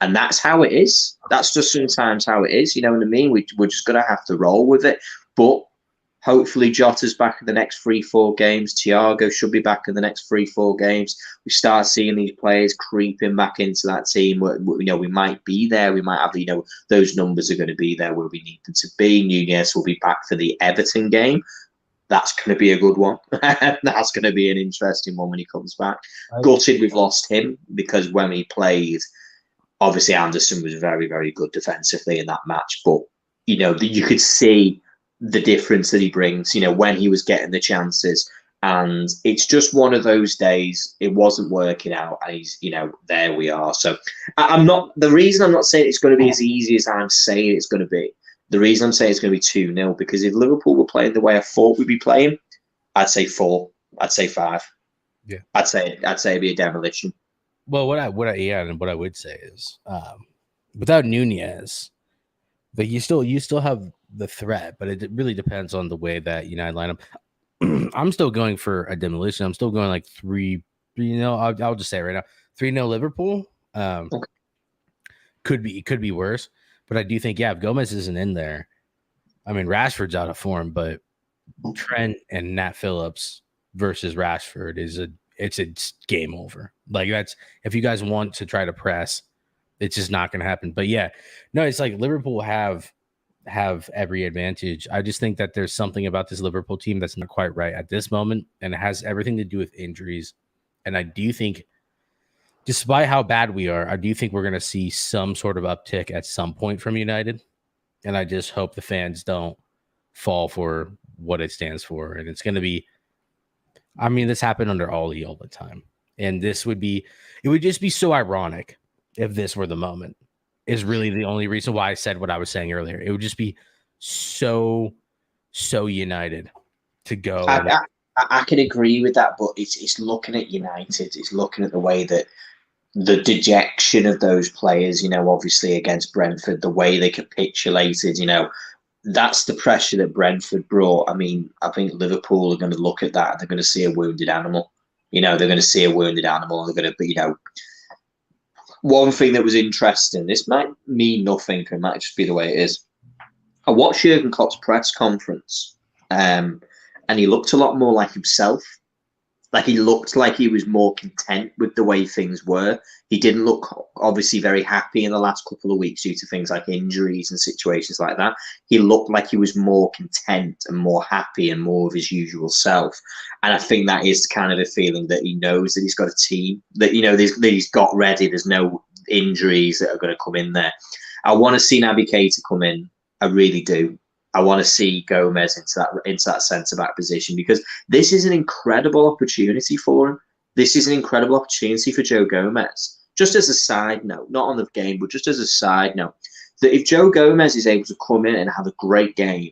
that's how it is. That's just sometimes how it is. You know what I mean? We're just going to have to roll with it. But hopefully Jota's back in the next 3-4 games. Thiago should be back in the next 3-4 games. We start seeing these players creeping back into that team. We might be there. We might have, those numbers are going to be there where we need them to be. Nunez will be back for the Everton game. That's going to be a good one. That's going to be an interesting one when he comes back. Gutted we've lost him because when he played, obviously Anderson was very, very good defensively in that match. But, you could see the difference that he brings, when he was getting the chances. And it's just one of those days. It wasn't working out. And he's, there we are. So the reason I'm not saying it's going to be as easy as I'm saying it's going to be, the reason I'm saying it's going to be 2-0, because if Liverpool were playing the way I thought we'd be playing, I'd say 4. I'd say 5. Yeah. I'd say it'd be a demolition. Well, what I would say is, without Nunez, but you still have the threat, but it really depends on the way that United line up. I'm still going for a demolition. I'm still going like 3. I'll just say it right now, 3-0 Liverpool. Okay. Could be worse, but I do think if Gomez isn't in there, I mean Rashford's out of form, but Trent and Nat Phillips versus Rashford it's game over. Like that's if you guys want to try to press, it's just not going to happen. But it's like Liverpool have every advantage. I just think that there's something about this Liverpool team that's not quite right at this moment, and it has everything to do with injuries. And I do think, despite how bad we are, I do think we're going to see some sort of uptick at some point from United. And I just hope the fans don't fall for what it stands for. And it's going to be, this happened under Ollie all the time. And it would just be so ironic if this were the moment. Is really the only reason why I said what I was saying earlier. It would just be so United to go. I can agree with that, but it's looking at United. It's looking at the way that the dejection of those players, obviously against Brentford, the way they capitulated, that's the pressure that Brentford brought. I think Liverpool are going to look at that. They're going to see a wounded animal. They're going to see a wounded animal. They're going to be, one thing that was interesting, this might mean nothing, it might just be the way it is. I watched Jurgen Klopp's press conference, and he looked a lot more like himself. Like he looked like he was more content with the way things were. He didn't look obviously very happy in the last couple of weeks due to things like injuries and situations like that. He looked like he was more content and more happy and more of his usual self. And I think that is kind of a feeling that he knows that he's got a team, that, that he's got ready. There's no injuries that are going to come in there. I want to see Naby Keita come in. I really do. I want to see Gomez into that centre-back position, because this is an incredible opportunity for him. This is an incredible opportunity for Joe Gomez. Just as a side note, not on the game, but just as a side note, that if Joe Gomez is able to come in and have a great game,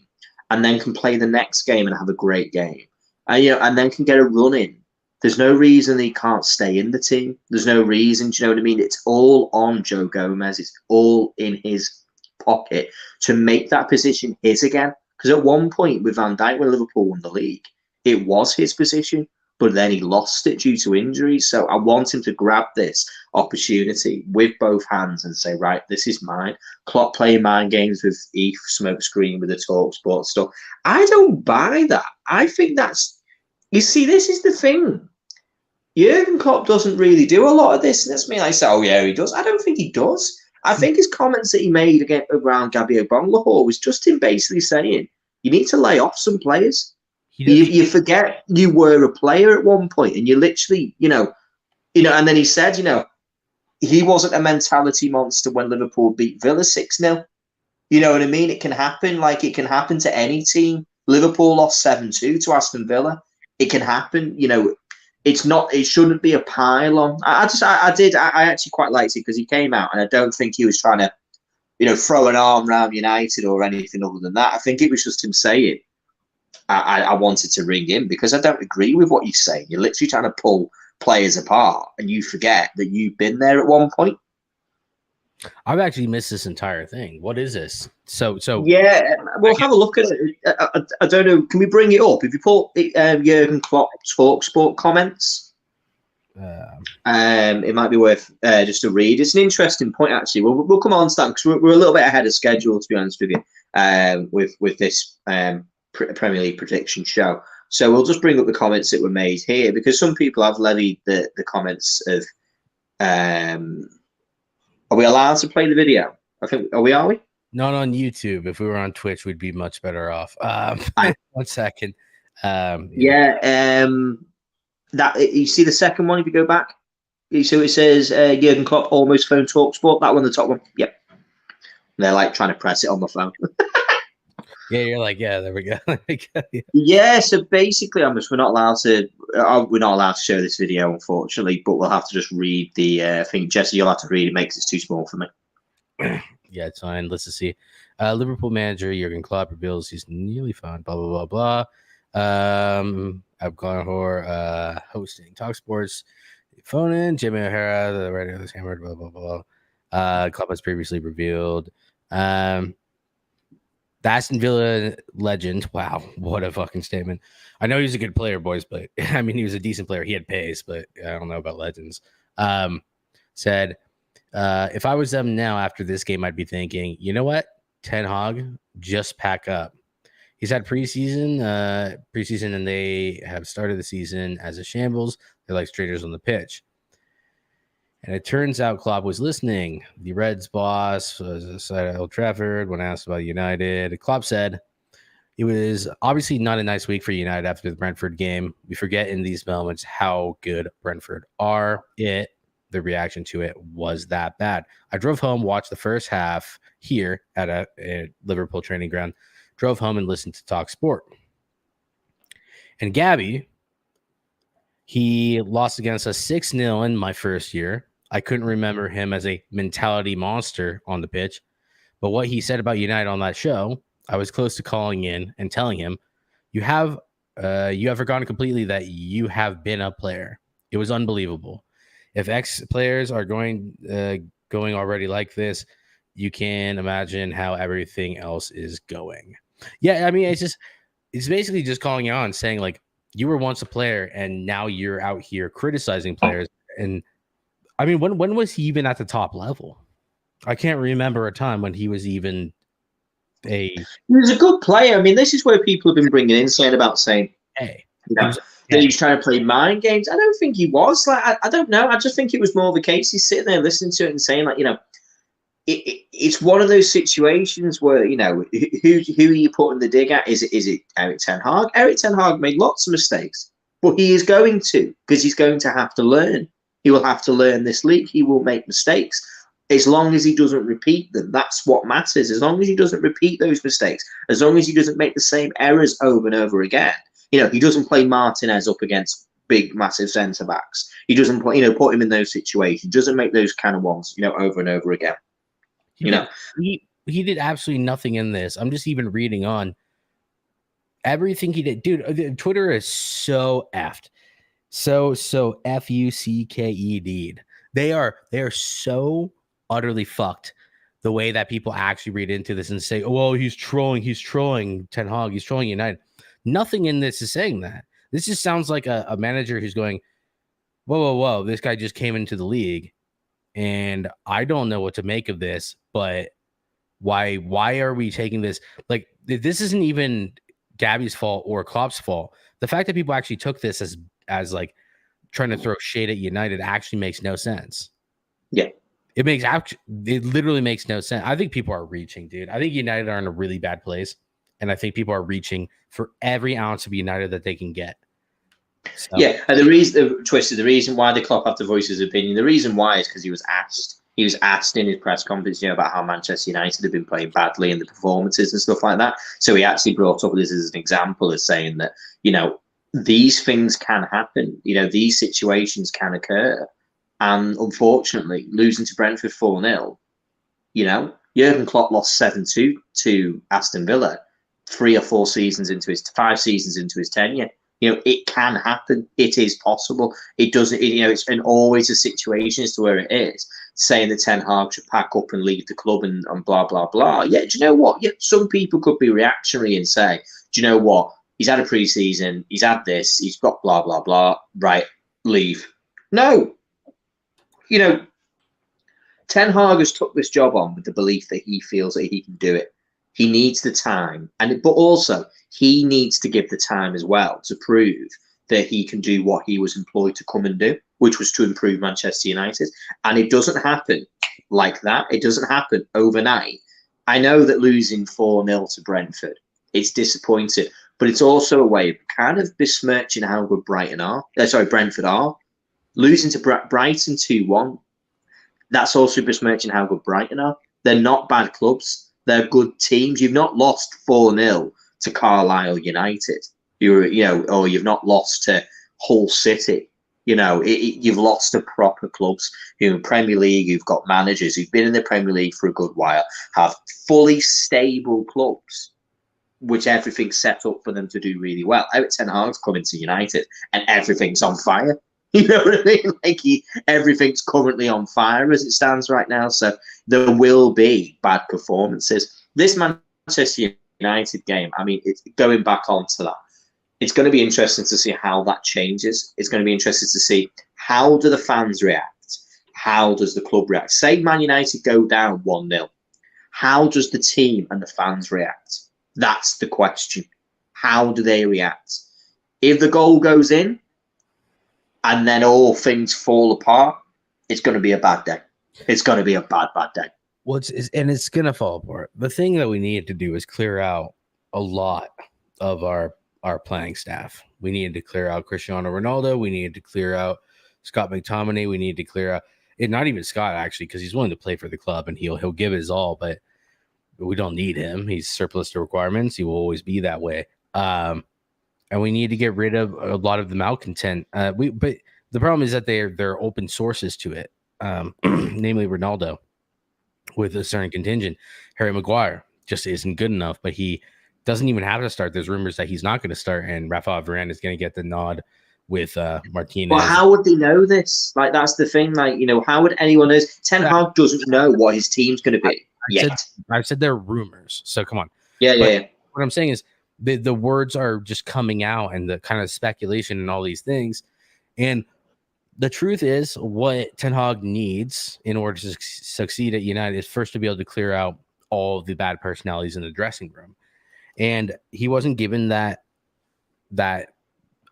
and then can play the next game and have a great game, and then can get a run in, there's no reason he can't stay in the team. There's no reason, do you know what I mean? It's all on Joe Gomez. It's all in his pocket to make that position his again. Because at one point with Van Dijk, when Liverpool won the league, it was his position, but then he lost it due to injuries. So I want him to grab this opportunity with both hands and say, right, this is mine. Klopp playing mind games with ETH, smoke screen with the Talk Sport stuff. I don't buy that. I think that's, you see, this is the thing. Jurgen Klopp doesn't really do a lot of this. And that's me. I say, oh yeah, he does. I don't think he does. I think his comments that he made around Gabby Ogbonlahor was just him basically saying, you need to lay off some players. You forget you were a player at one point, and you literally, and then he said, he wasn't a mentality monster when Liverpool beat Villa 6-0. You know what I mean? It can happen. Like, it can happen to any team. Liverpool lost 7-2 to Aston Villa. It can happen. It shouldn't be a pile on. I actually quite liked it because he came out, and I don't think he was trying to, throw an arm around United or anything other than that. I think it was just him saying, I wanted to ring in because I don't agree with what you're saying. You're literally trying to pull players apart, and you forget that you've been there at one point. I've actually missed this entire thing. What is this? So yeah, we'll have a look at it. I don't know. Can we bring it up? If you put Jurgen Klopp TalkSport comments, it might be worth just to read. It's an interesting point, actually. We'll come on to that because we're a little bit ahead of schedule, to be honest with you, with this Premier League prediction show. So we'll just bring up the comments that were made here because some people have levied the comments of. Are we allowed to play the video? I think are we? Not on YouTube. If we were on Twitch, we'd be much better off. 1 second. That you see the second one if you go back. So it says Jurgen Klopp almost phone TalkSport. That one, the top one. Yep. They're like trying to press it on the phone. Yeah, you're like, yeah, there we go. Yeah. So basically, we're not allowed to show this video, unfortunately. But we'll have to just read the thing. Jesse, you'll have to read it. Makes it too small for me. Yeah, it's fine. Let's just see. Liverpool manager Jurgen Klopp reveals he's nearly fine. Blah blah blah blah. Abganhor hosting TalkSports. Phone in Jimmy O'Hara. The radio was hammered. Blah blah blah. Klopp has previously revealed. The Aston Villa legend. Wow, what a fucking statement. I know he's a good player, boys, but I mean, he was a decent player. He had pace, but I don't know about legends. Said, if I was them now after this game, I'd be thinking, you know what? Ten Hag, just pack up. He's had preseason, and they have started the season as a shambles. They're like strangers on the pitch. And it turns out Klopp was listening. The Reds boss was at Old Trafford when asked about United. Klopp said, it was obviously not a nice week for United after the Brentford game. We forget in these moments how good Brentford are. The reaction to it was that bad. I drove home, watched the first half here at a Liverpool training ground, drove home and listened to Talk Sport. And Gabby, he lost against us 6-0 in my first year. I couldn't remember him as a mentality monster on the pitch. But what he said about United on that show, I was close to calling in and telling him, you have forgotten completely that you have been a player. It was unbelievable. If ex players are going already like this, you can imagine how everything else is going. Yeah, I mean, it's basically just calling you on, saying like you were once a player and now you're out here criticizing players. And I mean, when was he even at the top level? I can't remember a time when he was even He was a good player. I mean, this is where people have been bringing in saying, hey, that he's trying to play mind games. I don't think he was. Like, I don't know. I just think it was more the case. He's sitting there listening to it and saying, like, you know, it's one of those situations where, you know, who are you putting the dig at? Is it Eric Ten Hag? Eric Ten Hag made lots of mistakes, but he is going to, because he's going to have to learn. He will have to learn this league. He will make mistakes. As long as he doesn't repeat them, that's what matters. As long as he doesn't repeat those mistakes, as long as he doesn't make the same errors over and over again. You know, he doesn't play Martinez up against big, massive centre backs. He doesn't put him in those situations. Doesn't make those kind of ones, you know, over and over again. He did absolutely nothing in this. I'm just even reading on everything he did. Dude, Twitter is so effed. So fucked. They are so utterly fucked the way that people actually read into this and say, oh, well, he's trolling Ten Hag, he's trolling United. Nothing in this is saying that. This just sounds like a manager who's going, whoa, this guy just came into the league and I don't know what to make of this, but why are we taking this? Like, this isn't even Gabby's fault or Klopp's fault. The fact that people actually took this as like trying to throw shade at United actually makes no sense. Yeah. It literally makes no sense. I think people are reaching, dude. I think United are in a really bad place. And I think people are reaching for every ounce of United that they can get. So. Yeah, and the reason why the Klopp have to voice his opinion, the reason why is because he was asked. He was asked in his press conference, you know, about how Manchester United have been playing badly in the performances and stuff like that. So he actually brought up this as an example of saying that, you know, these things can happen. You know, these situations can occur. And unfortunately, losing to Brentford 4-0, you know, Jurgen Klopp lost 7-2 to Aston Villa. 3 or 4 seasons into his 5 seasons into his tenure. It can happen. It is possible. It doesn't. It's been always a situation as to where it is saying that Ten Hag should pack up and leave the club and blah blah blah. Yeah, do you know what? Yeah, some people could be reactionary and say, do you know what? He's had a pre-season. He's had this. He's got blah blah blah. Right, leave. No, Ten Hag has took this job on with the belief that he feels that he can do it. He needs the time, but also he needs to give the time as well to prove that he can do what he was employed to come and do, which was to improve Manchester United. And it doesn't happen like that. It doesn't happen overnight. I know that losing 4-0 to Brentford, it's disappointing, but it's also a way of kind of besmirching how good Brentford are. Losing to Brighton 2-1, that's also besmirching how good Brighton are. They're not bad clubs. They're good teams. You've not lost 4-0 to Carlisle United. Or you've not lost to Hull City. You've lost to proper clubs who in Premier League, who've got managers who've been in the Premier League for a good while, have fully stable clubs, which everything's set up for them to do really well. Eric Ten Hag's coming to United and everything's on fire. You know what I mean? Like everything's currently on fire as it stands right now. So there will be bad performances. This Manchester United game, I mean, it's going back onto that. It's going to be interesting to see how that changes. It's going to be interesting to see how do the fans react? How does the club react? Say Man United go down 1-0. How does the team and the fans react? That's the question. How do they react? If the goal goes in, and then all things fall apart, it's going to be a bad day. It's going to be a bad day. Well, it's going to fall apart. The thing that we need to do is clear out a lot of our playing staff. We needed to clear out Cristiano Ronaldo. We needed to clear out Scott McTominay. We need to clear out not even Scott, actually, because he's willing to play for the club and he'll give his all, but we don't need him. He's surplus to requirements. He will always be that way. And we need to get rid of a lot of the malcontent. But the problem is that they're open sources to it, namely Ronaldo, with a certain contingent. Harry Maguire just isn't good enough, but he doesn't even have to start. There's rumors that he's not going to start, and Rafael Varane is going to get the nod with Martinez. Well, how would they know this? Like, that's the thing. Like, how would anyone know? Ten Hag doesn't know what his team's going to be yet. I said they're rumors, so come on. Yeah. What I'm saying is, the words are just coming out and the kind of speculation and all these things. And the truth is what Ten Hag needs in order to succeed at United is first to be able to clear out all of the bad personalities in the dressing room. And he wasn't given that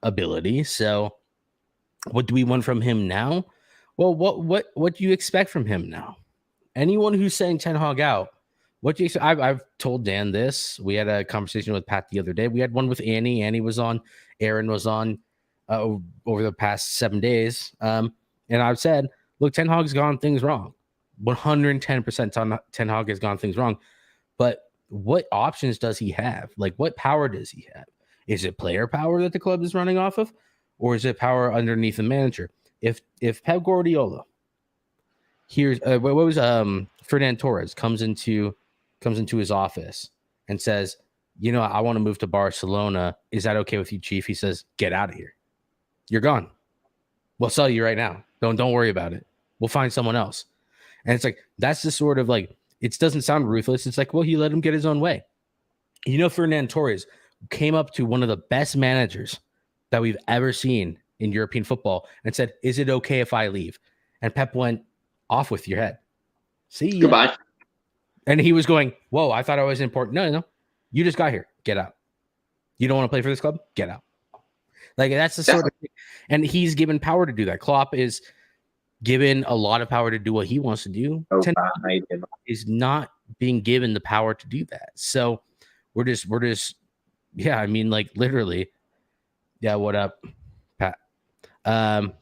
ability. So what do we want from him now? Well, what do you expect from him now? Anyone who's saying Ten Hag out, what do you expect? I've told Dan this. We had a conversation with Pat the other day. We had one with Annie. Annie was on. Aaron was on over the past 7 days. And I've said, look, Ten Hag's gone things wrong. 110% Ten Hag has gone things wrong. But what options does he have? Like, what power does he have? Is it player power that the club is running off of? Or is it power underneath the manager? If Pep Guardiola, here's what was Fernand Torres comes into his office and says, I want to move to Barcelona. Is that okay with you, Chief? He says, get out of here. You're gone. We'll sell you right now. Don't worry about it. We'll find someone else. And it's like, that's the sort of like, it doesn't sound ruthless. It's like, well, he let him get his own way. Fernand Torres came up to one of the best managers that we've ever seen in European football and said, is it okay if I leave? And Pep went, off with your head. See ya. Goodbye. And he was going, whoa, I thought I was important. No. You just got here. Get out. You don't want to play for this club? Get out. Like, that's the sort of thing. And he's given power to do that. Klopp is given a lot of power to do what he wants to do. Ten Hag is not being given the power to do that. So we're just, yeah, I mean, like, literally, yeah, what up, Pat? And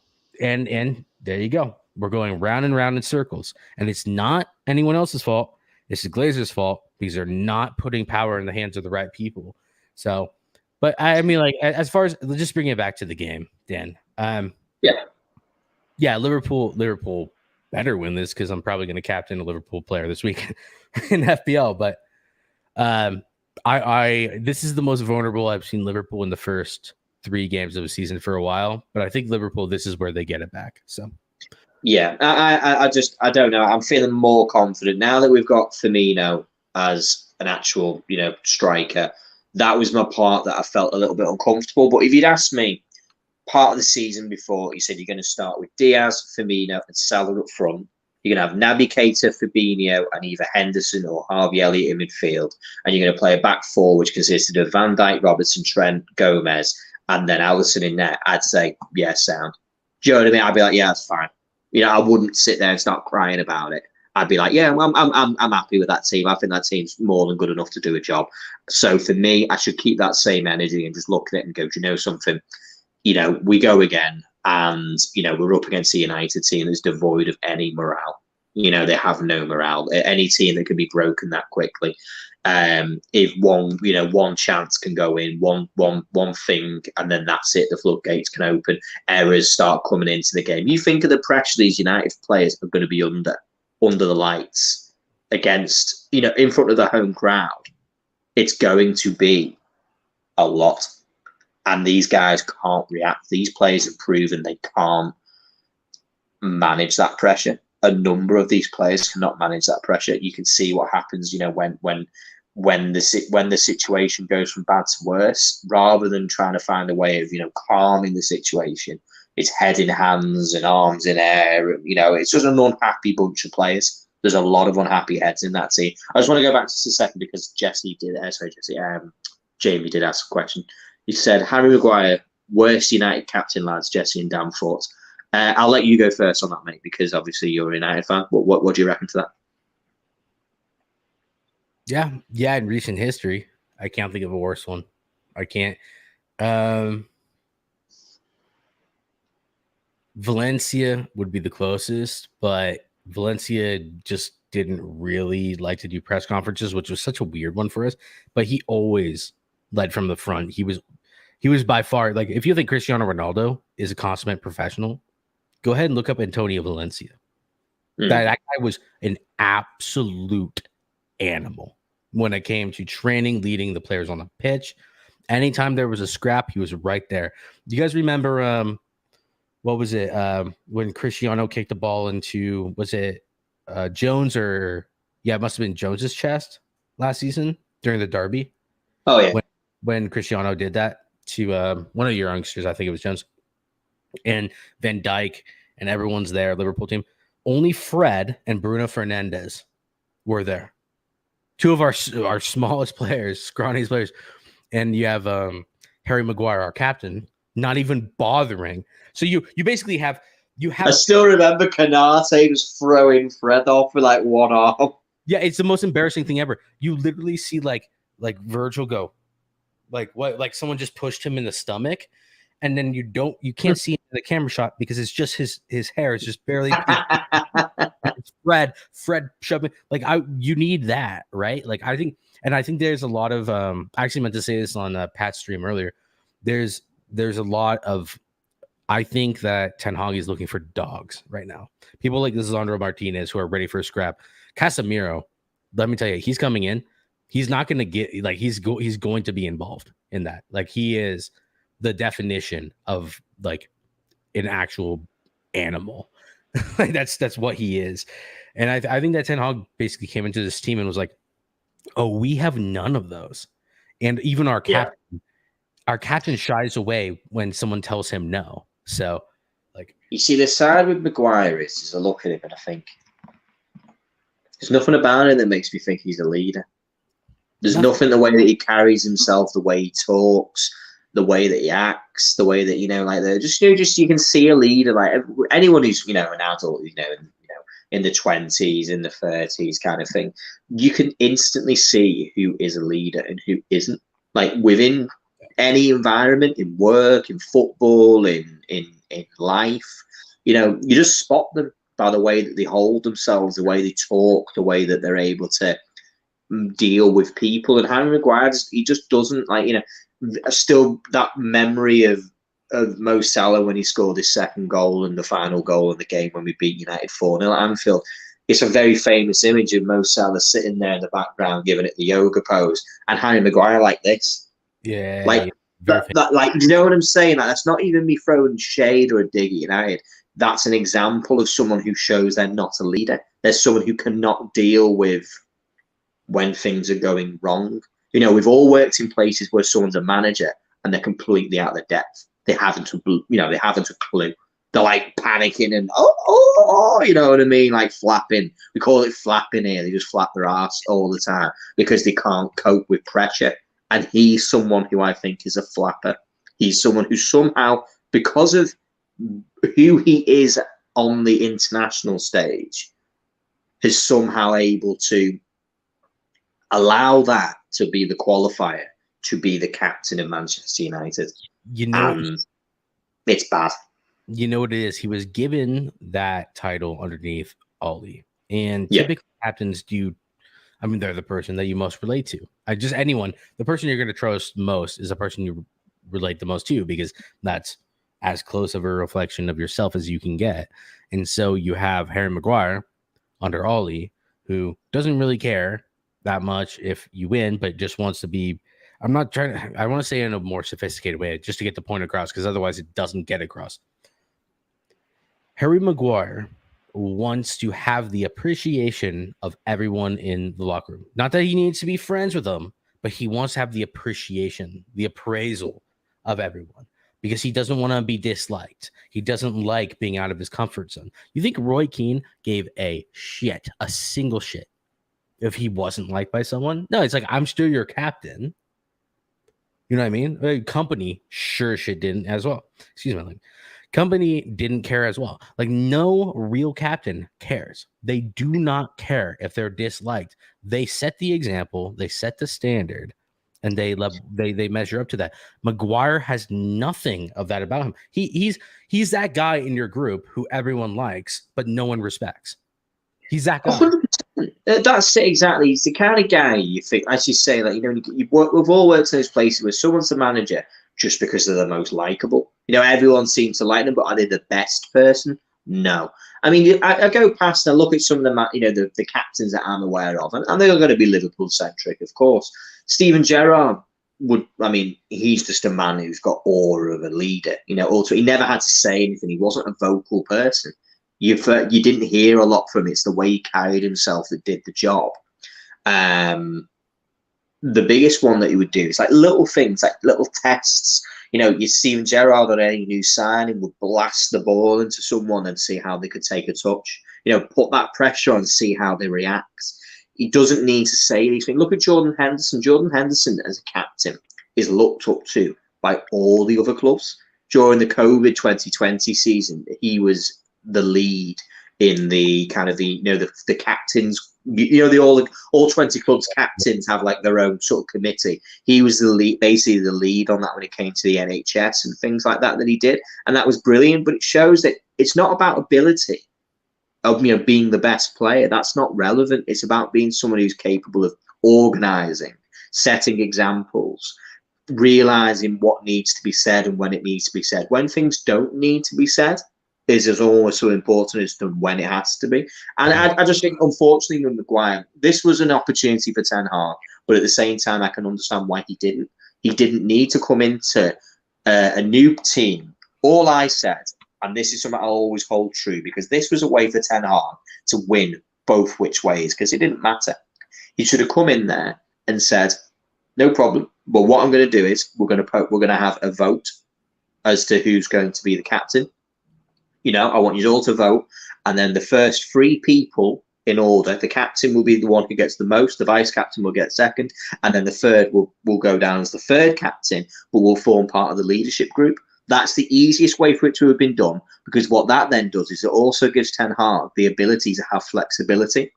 there you go. We're going round and round in circles. And it's not anyone else's fault. It's the Glazers' fault because they're not putting power in the hands of the right people. So, but I mean, like, as far as, just bring it back to the game, Dan. Yeah, Liverpool better win this because I'm probably going to captain a Liverpool player this week in FPL. But This is the most vulnerable I've seen Liverpool in the first 3 games of a season for a while, but I think Liverpool, this is where they get it back. So Yeah, I don't know. I'm feeling more confident now that we've got Firmino as an actual, striker. That was my part that I felt a little bit uncomfortable. But if you'd asked me part of the season before, you said you're going to start with Diaz, Firmino, and Salah up front. You're going to have Naby Keita, Fabinho, and either Henderson or Harvey Elliott in midfield. And you're going to play a back four, which consisted of Van Dijk, Robertson, Trent, Gomez, and then Alisson in there. I'd say, yeah, sound. Do you know what I mean? I'd be like, yeah, that's fine. I wouldn't sit there and start crying about it. I'd be like, yeah, I'm happy with that team. I think that team's more than good enough to do a job. So for me, I should keep that same energy and just look at it and go, do you know something? We go again, and we're up against a United team that's devoid of any morale. They have no morale. Any team that can be broken that quickly. If one chance can go in, one thing, and then that's it. The floodgates can open. Errors start coming into the game. You think of the pressure these United players are going to be under the lights against, in front of the home crowd. It's going to be a lot. And these guys can't react. These players have proven they can't manage that pressure. A number of these players cannot manage that pressure. You can see what happens, when the situation goes from bad to worse. Rather than trying to find a way of, calming the situation, it's head in hands and arms in air. It's just an unhappy bunch of players. There's a lot of unhappy heads in that team. I just want to go back just a second because Jamie did ask a question. He said, Harry Maguire, worst United captain, lads, Jesse and Dan thoughts. I'll let you go first on that, mate, because obviously you're a United fan. What do you reckon to that? Yeah, in recent history, I can't think of a worse one. I can't. Valencia would be the closest, but Valencia just didn't really like to do press conferences, which was such a weird one for us. But he always led from the front. He was by far, like, if you think Cristiano Ronaldo is a consummate professional, go ahead and look up Antonio Valencia. That guy was an absolute animal when it came to training, leading the players on the pitch. Anytime there was a scrap, he was right there. Do you guys remember what was it? When Cristiano kicked the ball into, was it Jones or it must have been Jones's chest last season during the derby? Oh yeah. When Cristiano did that to one of your youngsters, I think it was Jones, and Van Dijk and everyone's there, Liverpool team. Only Fred and Bruno Fernandes were there. Two of our smallest players, scrawniest players. And you have Harry Maguire, our captain, not even bothering. So you basically have. I still remember Canate was throwing Fred off with like one arm. Yeah, it's the most embarrassing thing ever. You literally see like Virgil go, like what, like someone just pushed him in the stomach, and then you can't see the camera shot because it's just his hair is just barely it's Fred shoving, like you need that, right? Like I think there's a lot of I actually meant to say this on Pat's stream earlier. There's a lot of, I think that Ten Hag is looking for dogs right now. People like Lisandro Martinez who are ready for a scrap. Casemiro, let me tell you, he's coming in. He's not going to get, like, he's going to be involved in that. Like, he is the definition of like an actual animal. Like that's what he is. And I think that Ten Hag basically came into this team and was like, oh, we have none of those. And even our captain shies away when someone tells him no. So, like, you see, the side with Maguire is I look at him and I think there's nothing about him that makes me think he's a leader. There's nothing the way that he carries himself, the way he talks, the way that he acts, the way that just you can see a leader. Like anyone who's an adult, in the 20s, in the 30s, kind of thing, you can instantly see who is a leader and who isn't. Like within any environment, in work, in football, in life, you just spot them by the way that they hold themselves, the way they talk, the way that they're able to deal with people. And Harry Maguire, he just doesn't, still that memory of Mo Salah when he scored his second goal and the final goal in the game when we beat United 4-0 at Anfield. it's a very famous image of Mo Salah sitting there in the background giving it the yoga pose, and Harry Maguire like this. Yeah, Like that, like, do you know what I'm saying? Like, that's not even me throwing shade or a dig at United. That's an example of someone who shows they're not a leader. There's someone who cannot deal with when things are going wrong. You know, we've all worked in places where someone's a manager and they're completely out of their depth. They haven't a clue. They're like panicking and you know what I mean? Like flapping. We call it flapping here. They just flap their ass all the time because they can't cope with pressure. And he's someone who I think is a flapper. He's someone who somehow, because of who he is on the international stage, is somehow able to allow that to be the qualifier to be the captain of Manchester United. You know, it's bad. You know what it is? He was given that title underneath Ollie. And typically captains they're the person that you most relate to. The person you're going to trust most is the person you relate the most to, because that's as close of a reflection of yourself as you can get. And so you have Harry Maguire under Ollie, who doesn't really care that much if you win, but just wants to be, I want to say in a more sophisticated way, just to get the point across, because otherwise it doesn't get across. Harry Maguire wants to have the appreciation of everyone in the locker room. Not that he needs to be friends with them, but he wants to have the appreciation, the appraisal of everyone, because he doesn't want to be disliked. He doesn't like being out of his comfort zone. You think Roy Keane gave a single shit, if he wasn't liked by someone? No, it's like, I'm still your captain. You know what I mean? Company sure shit didn't as well. Excuse me. Like, Company didn't care as well. Like, no real captain cares. They do not care if they're disliked. They set the example, they set the standard, and they measure up to that. Maguire has nothing of that about him. He's that guy in your group who everyone likes, but no one respects. He's that guy. 100%. That's it, exactly. He's the kind of guy you think, as you say, like, you know, we've all worked in those places where someone's the manager just because they're the most likable. You know, everyone seems to like them, but are they the best person? No. I mean, I go past and I look at some of the captains that I'm aware of, and they're going to be Liverpool centric, of course. Steven Gerrard he's just a man who's got aura of a leader. You know, also he never had to say anything. He wasn't a vocal person. You didn't hear a lot from him. It's the way he carried himself that did the job. The biggest one that he would do is like little things, like little tests. You know, you see Gerrard on any new signing would blast the ball into someone and see how they could take a touch. You know, put that pressure on, see how they react. He doesn't need to say anything. Look at Jordan Henderson. Jordan Henderson, as a captain, is looked up to by all the other clubs. During the COVID 2020 season, he was the lead in the kind of the captains. All 20 clubs captains have like their own sort of committee. He was the lead, basically the lead on that when it came to the NHS and things like that he did, and that was brilliant. But it shows that it's not about ability of being the best player. That's not relevant. It's about being someone who's capable of organising, setting examples, realising what needs to be said and when it needs to be said. When things don't need to be said, is as almost so important as to when it has to be. And I just think, unfortunately, with Maguire, this was an opportunity for Ten Hag, but at the same time, I can understand why he didn't. He didn't need to come into a new team. All I said, and this is something I'll always hold true, because this was a way for Ten Hag to win both which ways, because it didn't matter. He should have come in there and said, no problem, but what I'm going to do is we're going to have a vote as to who's going to be the captain. You know, I want you all to vote, and then the first 3 people in order, the captain will be the one who gets the most, the vice captain will get second, and then the third will go down as the third captain, but will form part of the leadership group. That's the easiest way for it to have been done, because what that then does is it also gives Ten Hag the ability to have flexibility,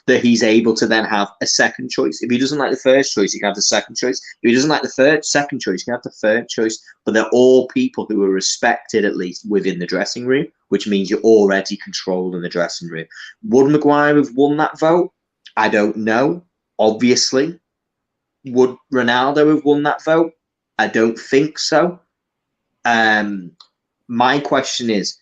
that he's able to then have a second choice. If he doesn't like the first choice, he can have the second choice. If he doesn't like the second choice, he can have the third choice. But they're all people who are respected, at least within the dressing room, which means you're already controlling the dressing room. Would Maguire have won that vote? I don't know. Obviously. Would Ronaldo have won that vote? I don't think so. My question is,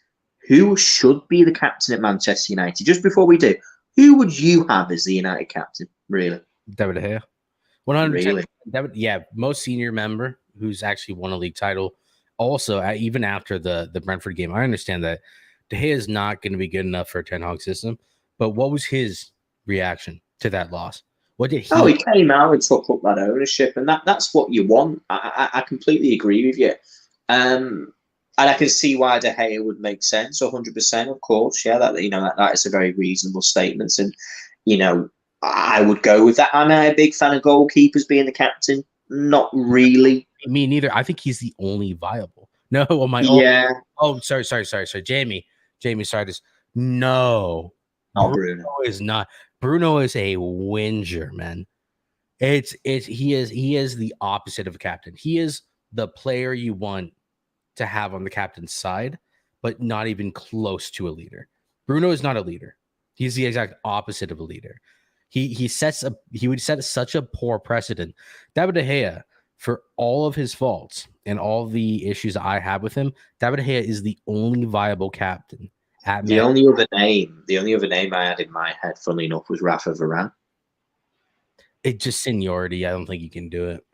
who should be the captain at Manchester United? Just before we do, Who would you have as the United captain? Really? David De Gea. 100%. Really? Yeah, most senior member who's actually won a league title. Also, even after the Brentford game, I understand that De Gea is not going to be good enough for a Ten Hag system. But what was his reaction to that loss? What did Oh, he? he came out and took up that ownership, and that's what you want. I completely agree with you. And I can see why De Gea would make sense, 100%, of course. Yeah, that is a very reasonable statement. And, I would go with that. Am I a big fan of goalkeepers being the captain? Not really. Me neither. I think he's the only viable. No, on my own. Yeah. Oh, sorry. Jamie, sorry. No, Not Bruno Bruno. is not. Bruno is a whinger, man. He is the opposite of a captain. He is the player you want to have on the captain's side, but not even close to a leader. Bruno is not a leader. He's the exact opposite of a leader. He would set such a poor precedent. David De Gea, for all of his faults and all the issues I have with him, David De Gea is the only viable captain at The only other name I had in my head, funnily enough, was Rafa Varane. It just seniority. I don't think you can do it.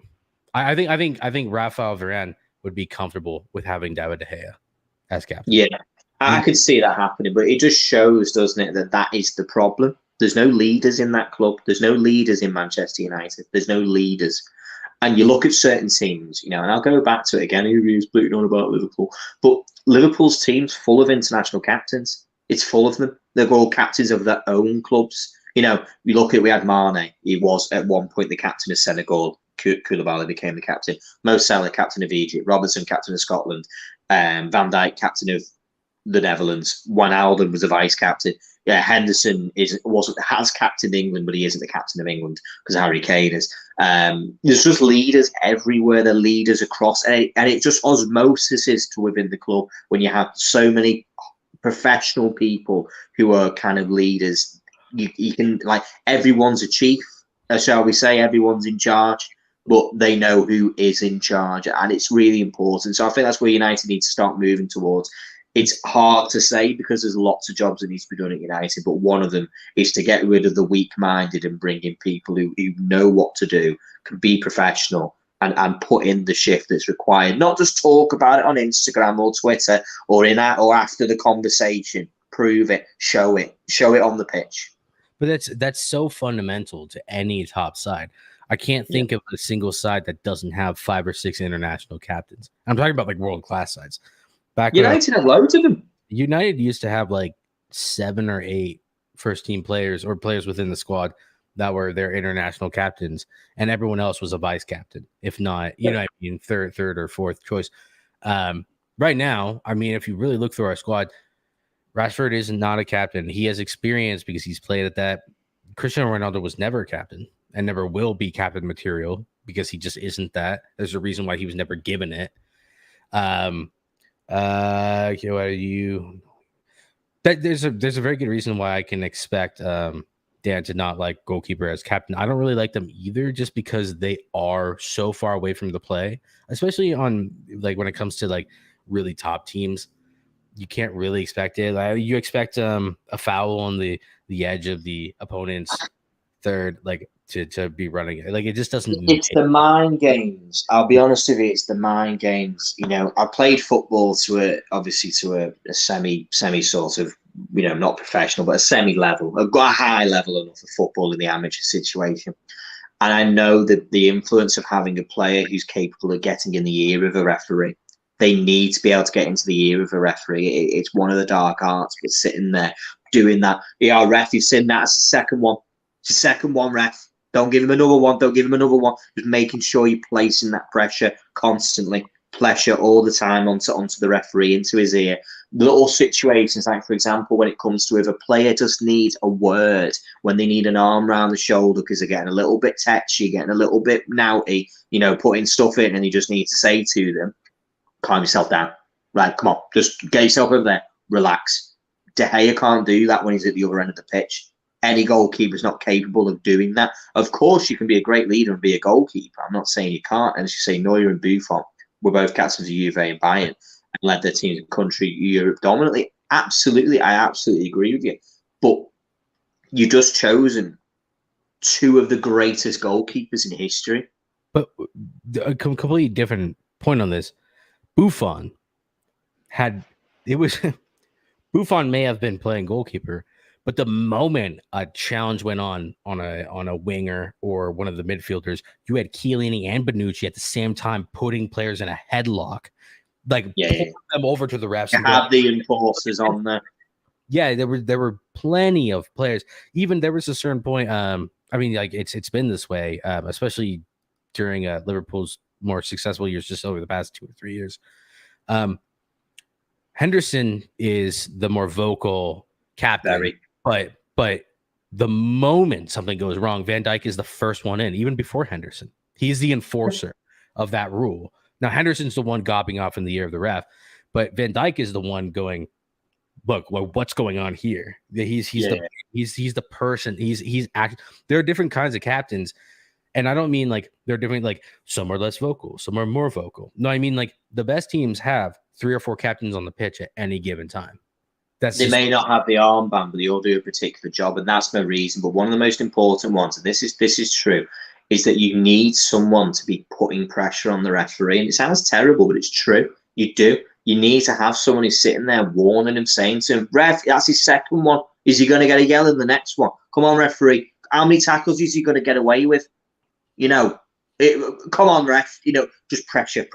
I think Rafael Varane would be comfortable with having David De Gea as captain. Yeah, I could see that happening, but it just shows, doesn't it, that is the problem. There's no leaders in that club. There's no leaders in Manchester United. There's no leaders. And you look at certain teams, and I'll go back to it again. Everybody's bleating on about Liverpool, but Liverpool's team's full of international captains. It's full of them. They're all captains of their own clubs. You look at, we had Mane. He was at one point the captain of Senegal. Koulibaly became the captain. Mo Salah, captain of Egypt. Robertson, captain of Scotland. Van Dijk, captain of the Netherlands. Wijnaldum was a vice captain. Yeah, Henderson has captained England, but he isn't the captain of England because Harry Kane is. There's just leaders everywhere. They're leaders across, and it just osmosis to within the club when you have so many professional people who are kind of leaders. You can, like, everyone's a chief, shall we say? Everyone's in charge, but they know who is in charge, and it's really important. So I think that's where United needs to start moving towards. It's hard to say because there's lots of jobs that need to be done at United, but one of them is to get rid of the weak-minded and bring in people who know what to do, can be professional, and put in the shift that's required. Not just talk about it on Instagram or Twitter or after the conversation. Prove it, show it on the pitch. But that's so fundamental to any top side. I can't think of a single side that doesn't have 5 or 6 international captains. I'm talking about like world-class sides. United had loads of them. United used to have like 7 or 8 first-team players or players within the squad that were their international captains, and everyone else was a vice captain, if not, third or fourth choice. Right now, I mean, if you really look through our squad, Rashford is not a captain. He has experience because he's played at that. Cristiano Ronaldo was never a captain and never will be captain material because he just isn't that. There's a reason why he was never given it. Okay, what are you? There's a very good reason why I can expect Dan to not like goalkeeper as captain. I don't really like them either, just because they are so far away from the play, especially on like when it comes to like really top teams. You can't really expect it. Like, you expect a foul on the edge of the opponent's third, like to be running it. Like, it just doesn't. It's the mind games. I'll be honest with you. It's the mind games. I played football to a semi sort of, not professional, but a semi level. I've got a high level enough of football in the amateur situation. And I know that the influence of having a player who's capable of getting in the ear of a referee. They need to be able to get into the ear of a referee. It's one of the dark arts, but sitting there doing that. Yeah, ref, you've seen that. It's the second one. It's the second one, ref. Don't give him another one. Don't give him another one. Just making sure you're placing that pressure constantly. Pressure all the time onto the referee, into his ear. Little situations, like, for example, when it comes to if a player just needs a word, when they need an arm around the shoulder because they're getting a little bit touchy, getting a little bit naughty, putting stuff in, and you just need to say to them, calm yourself down. Right, come on. Just get yourself over there. Relax. De Gea can't do that when he's at the other end of the pitch. Any goalkeeper is not capable of doing that. Of course, you can be a great leader and be a goalkeeper. I'm not saying you can't. And as you say, Neuer and Buffon were both captains of Juve and Bayern and led their teams in country Europe dominantly. Absolutely. I absolutely agree with you. But you just chosen two of the greatest goalkeepers in history. But a completely different point on this. Buffon Buffon may have been playing goalkeeper, but the moment a challenge went on a winger or one of the midfielders, you had Chiellini and Bonucci at the same time putting players in a headlock, like pulling them over to the refs. You have the enforcers on there. Yeah, there were plenty of players. Even there was a certain point. I mean, like it's been this way, especially during Liverpool's more successful years, just over the past 2 or 3 years. Henderson is the more vocal captain, but the moment something goes wrong, Van Dijk is the first one in, even before Henderson. He's the enforcer of that rule. Now Henderson's the one gobbing off in the ear of the ref, but Van Dijk is the one going, look, what's going on here? He's the person. He's acting. There are different kinds of captains, and I don't mean like they're different. Like some are less vocal, some are more vocal. No, I mean like the best teams have 3 or 4 captains on the pitch at any given time. They may not have the armband, but they all do a particular job, and that's no reason. But one of the most important ones, and this is true, is that you need someone to be putting pressure on the referee. And it sounds terrible, but it's true. You do. You need to have someone who's sitting there warning him, saying to him, ref, that's his second one. Is he going to get a yellow in the next one? Come on, referee. How many tackles is he going to get away with? Come on, ref. Just pressure.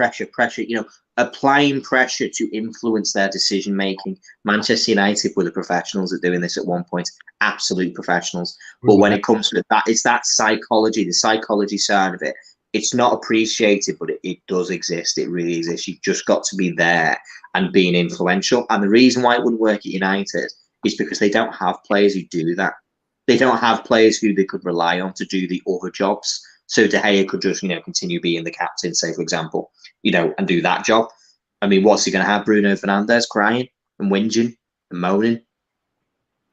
Applying pressure to influence their decision making. Manchester United were the professionals at doing this at one point, absolute professionals. But when it comes to that, it's that psychology, the psychology side of it. It's not appreciated, but it does exist. It really exists. You've just got to be there and being influential. And the reason why it wouldn't work at United is because they don't have players who do that. They don't have players who they could rely on to do the other jobs. So De Gea could just, continue being the captain, say, for example, and do that job. I mean, what's he going to have? Bruno Fernandes crying and whinging and moaning?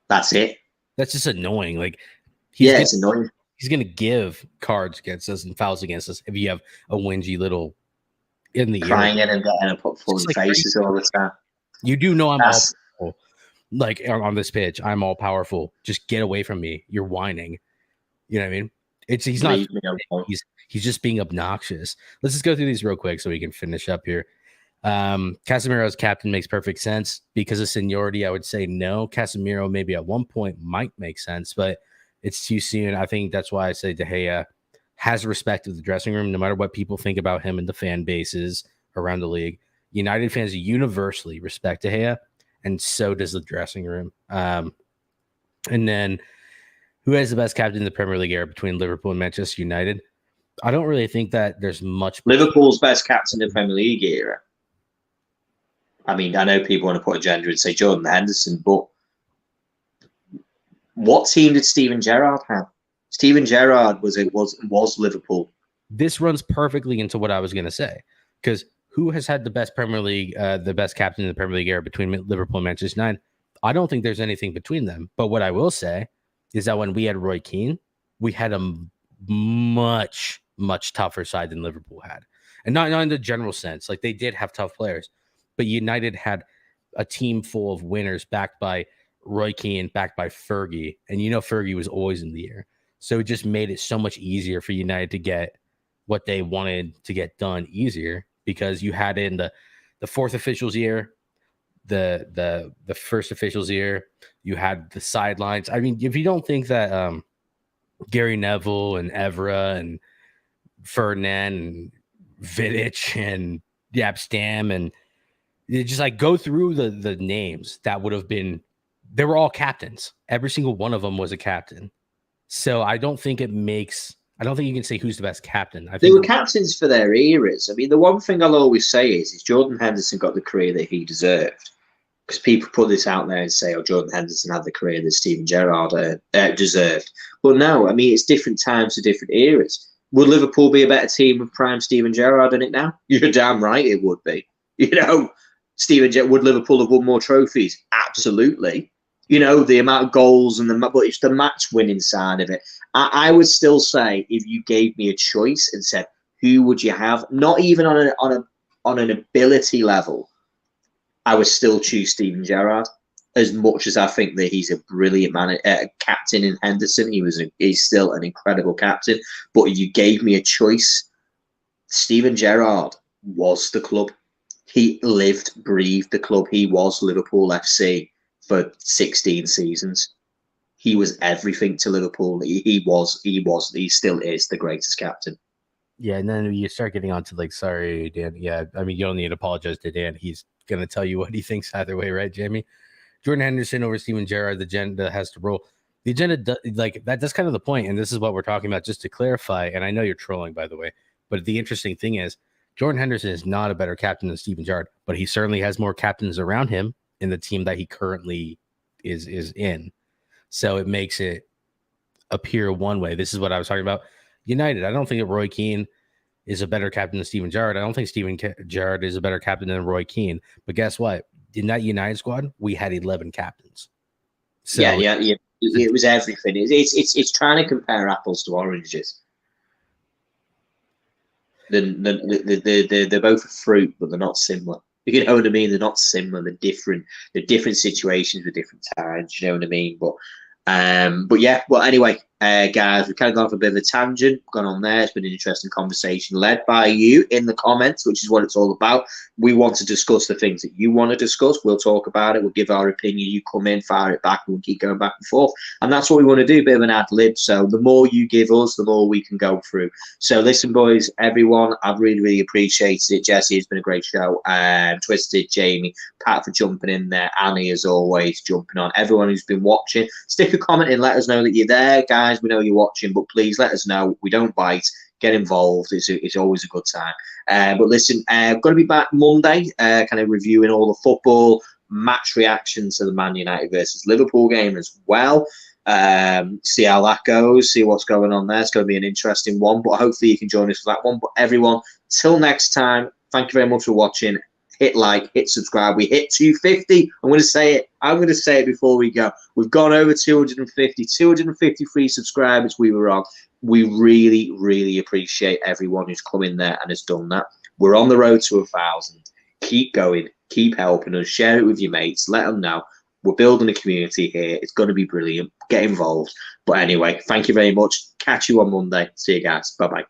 That's it. That's just annoying. Like, it's annoying. He's going to give cards against us and fouls against us if you have a whingy little in the crying and getting a put full in faces all the time. You do know I'm all powerful. Like on this pitch, I'm all powerful. Just get away from me. You're whining. You know what I mean? He's not. He's just being obnoxious. Let's just go through these real quick so we can finish up here. Casemiro's captain makes perfect sense. Because of seniority, I would say no. Casemiro maybe at one point might make sense, but it's too soon. I think that's why I say De Gea has respect of the dressing room, no matter what people think about him and the fan bases around the league. United fans universally respect De Gea, and so does the dressing room. And then who has the best captain in the Premier League era between Liverpool and Manchester United? I don't really think that there's much. Liverpool's best captain in the Premier League era. I mean, I know people want to put a gender and say Jordan Henderson, but what team did Steven Gerrard have? Steven Gerrard was Liverpool. This runs perfectly into what I was going to say, because who has had the best Premier League, the best captain in the Premier League era between Liverpool and Manchester United? I don't think there's anything between them. But what I will say is that when we had Roy Keane, we had a much, much tougher side than Liverpool had. And not in the general sense. Like, they did have tough players. But United had a team full of winners backed by Roy Keane, backed by Fergie. And Fergie was always in the air. So it just made it so much easier for United to get what they wanted to get done easier, because you had in the fourth official's year, the first official's year, you had the sidelines. I mean, if you don't think that Gary Neville and Evra and Ferdinand and Vidic and Yap Stam, and you just like go through the names that would have been, they were all captains. Every single one of them was a captain. So I don't think you can say who's the best captain. I think they were captains for their eras. I mean, the one thing I'll always say is Jordan Henderson got the career that he deserved. Because people put this out there and say, Jordan Henderson had the career that Steven Gerrard deserved. Well, no, I mean, it's different times for different eras. Would Liverpool be a better team with prime Steven Gerrard in it now? You're damn right it would be. Would Liverpool have won more trophies? Absolutely. The amount of goals but it's the match winning side of it. I would still say, if you gave me a choice and said, who would you have? Not even on an ability level, I would still choose Steven Gerrard. as much as I think that he's a brilliant captain in Henderson, he's still an incredible captain. But if you gave me a choice, Steven Gerrard was the club. He lived, breathed the club. He was Liverpool FC for 16 seasons. He was everything to Liverpool. He still is the greatest captain. Yeah, and then you start getting on to like, sorry, Dan. Yeah, I mean, you don't need to apologize to Dan. He's going to tell you what he thinks either way, right, Jamie? Jordan Henderson over Steven Gerrard, the agenda has to roll. The agenda, that's kind of the point, and this is what we're talking about, just to clarify, and I know you're trolling, by the way, but the interesting thing is Jordan Henderson is not a better captain than Steven Gerrard, but he certainly has more captains around him in the team that he currently is in. So it makes it appear one way. This is what I was talking about. United, I don't think that Roy Keane is a better captain than Steven Gerrard. I don't think Steven Gerrard is a better captain than Roy Keane. But guess what? In that United squad, we had 11 captains. So yeah. It was everything. It's trying to compare apples to oranges. They're both a fruit, but they're not similar. You know what I mean? They're not similar. They're different. They're different situations with different times. You know what I mean? But yeah. Well, anyway, guys, we've kind of gone off a bit of a tangent. Gone on there. It's been an interesting conversation led by you in the comments, which is what it's all about. We want to discuss the things that you want to discuss. We'll talk about it. We'll give our opinion. You come in, fire it back, and we'll keep going back and forth. And that's what we want to do, a bit of an ad lib. So the more you give us, the more we can go through. So listen, boys, everyone, I've really, really appreciated it. Jesse, it's been a great show. Twisted, Jamie, Pat for jumping in there. Annie, as always, jumping on. Everyone who's been watching, stick a comment in. Let us know that you're there, guys. We know you're watching, but please let us know. We don't bite. Get involved. It's always a good time. But listen, I'm going to be back Monday, kind of reviewing all the football, match reactions to the Man United versus Liverpool game as well. See how that goes, see what's going on there. It's going to be an interesting one, but hopefully you can join us for that one. But everyone, till next time, thank you very much for watching. Hit like, hit subscribe. We hit 250. I'm going to say it before we go. We've gone over 253 subscribers we were on. We really, really appreciate everyone who's come in there and has done that. We're on the road to 1,000. Keep going. Keep helping us. Share it with your mates. Let them know. We're building a community here. It's going to be brilliant. Get involved. But anyway, thank you very much. Catch you on Monday. See you guys. Bye-bye.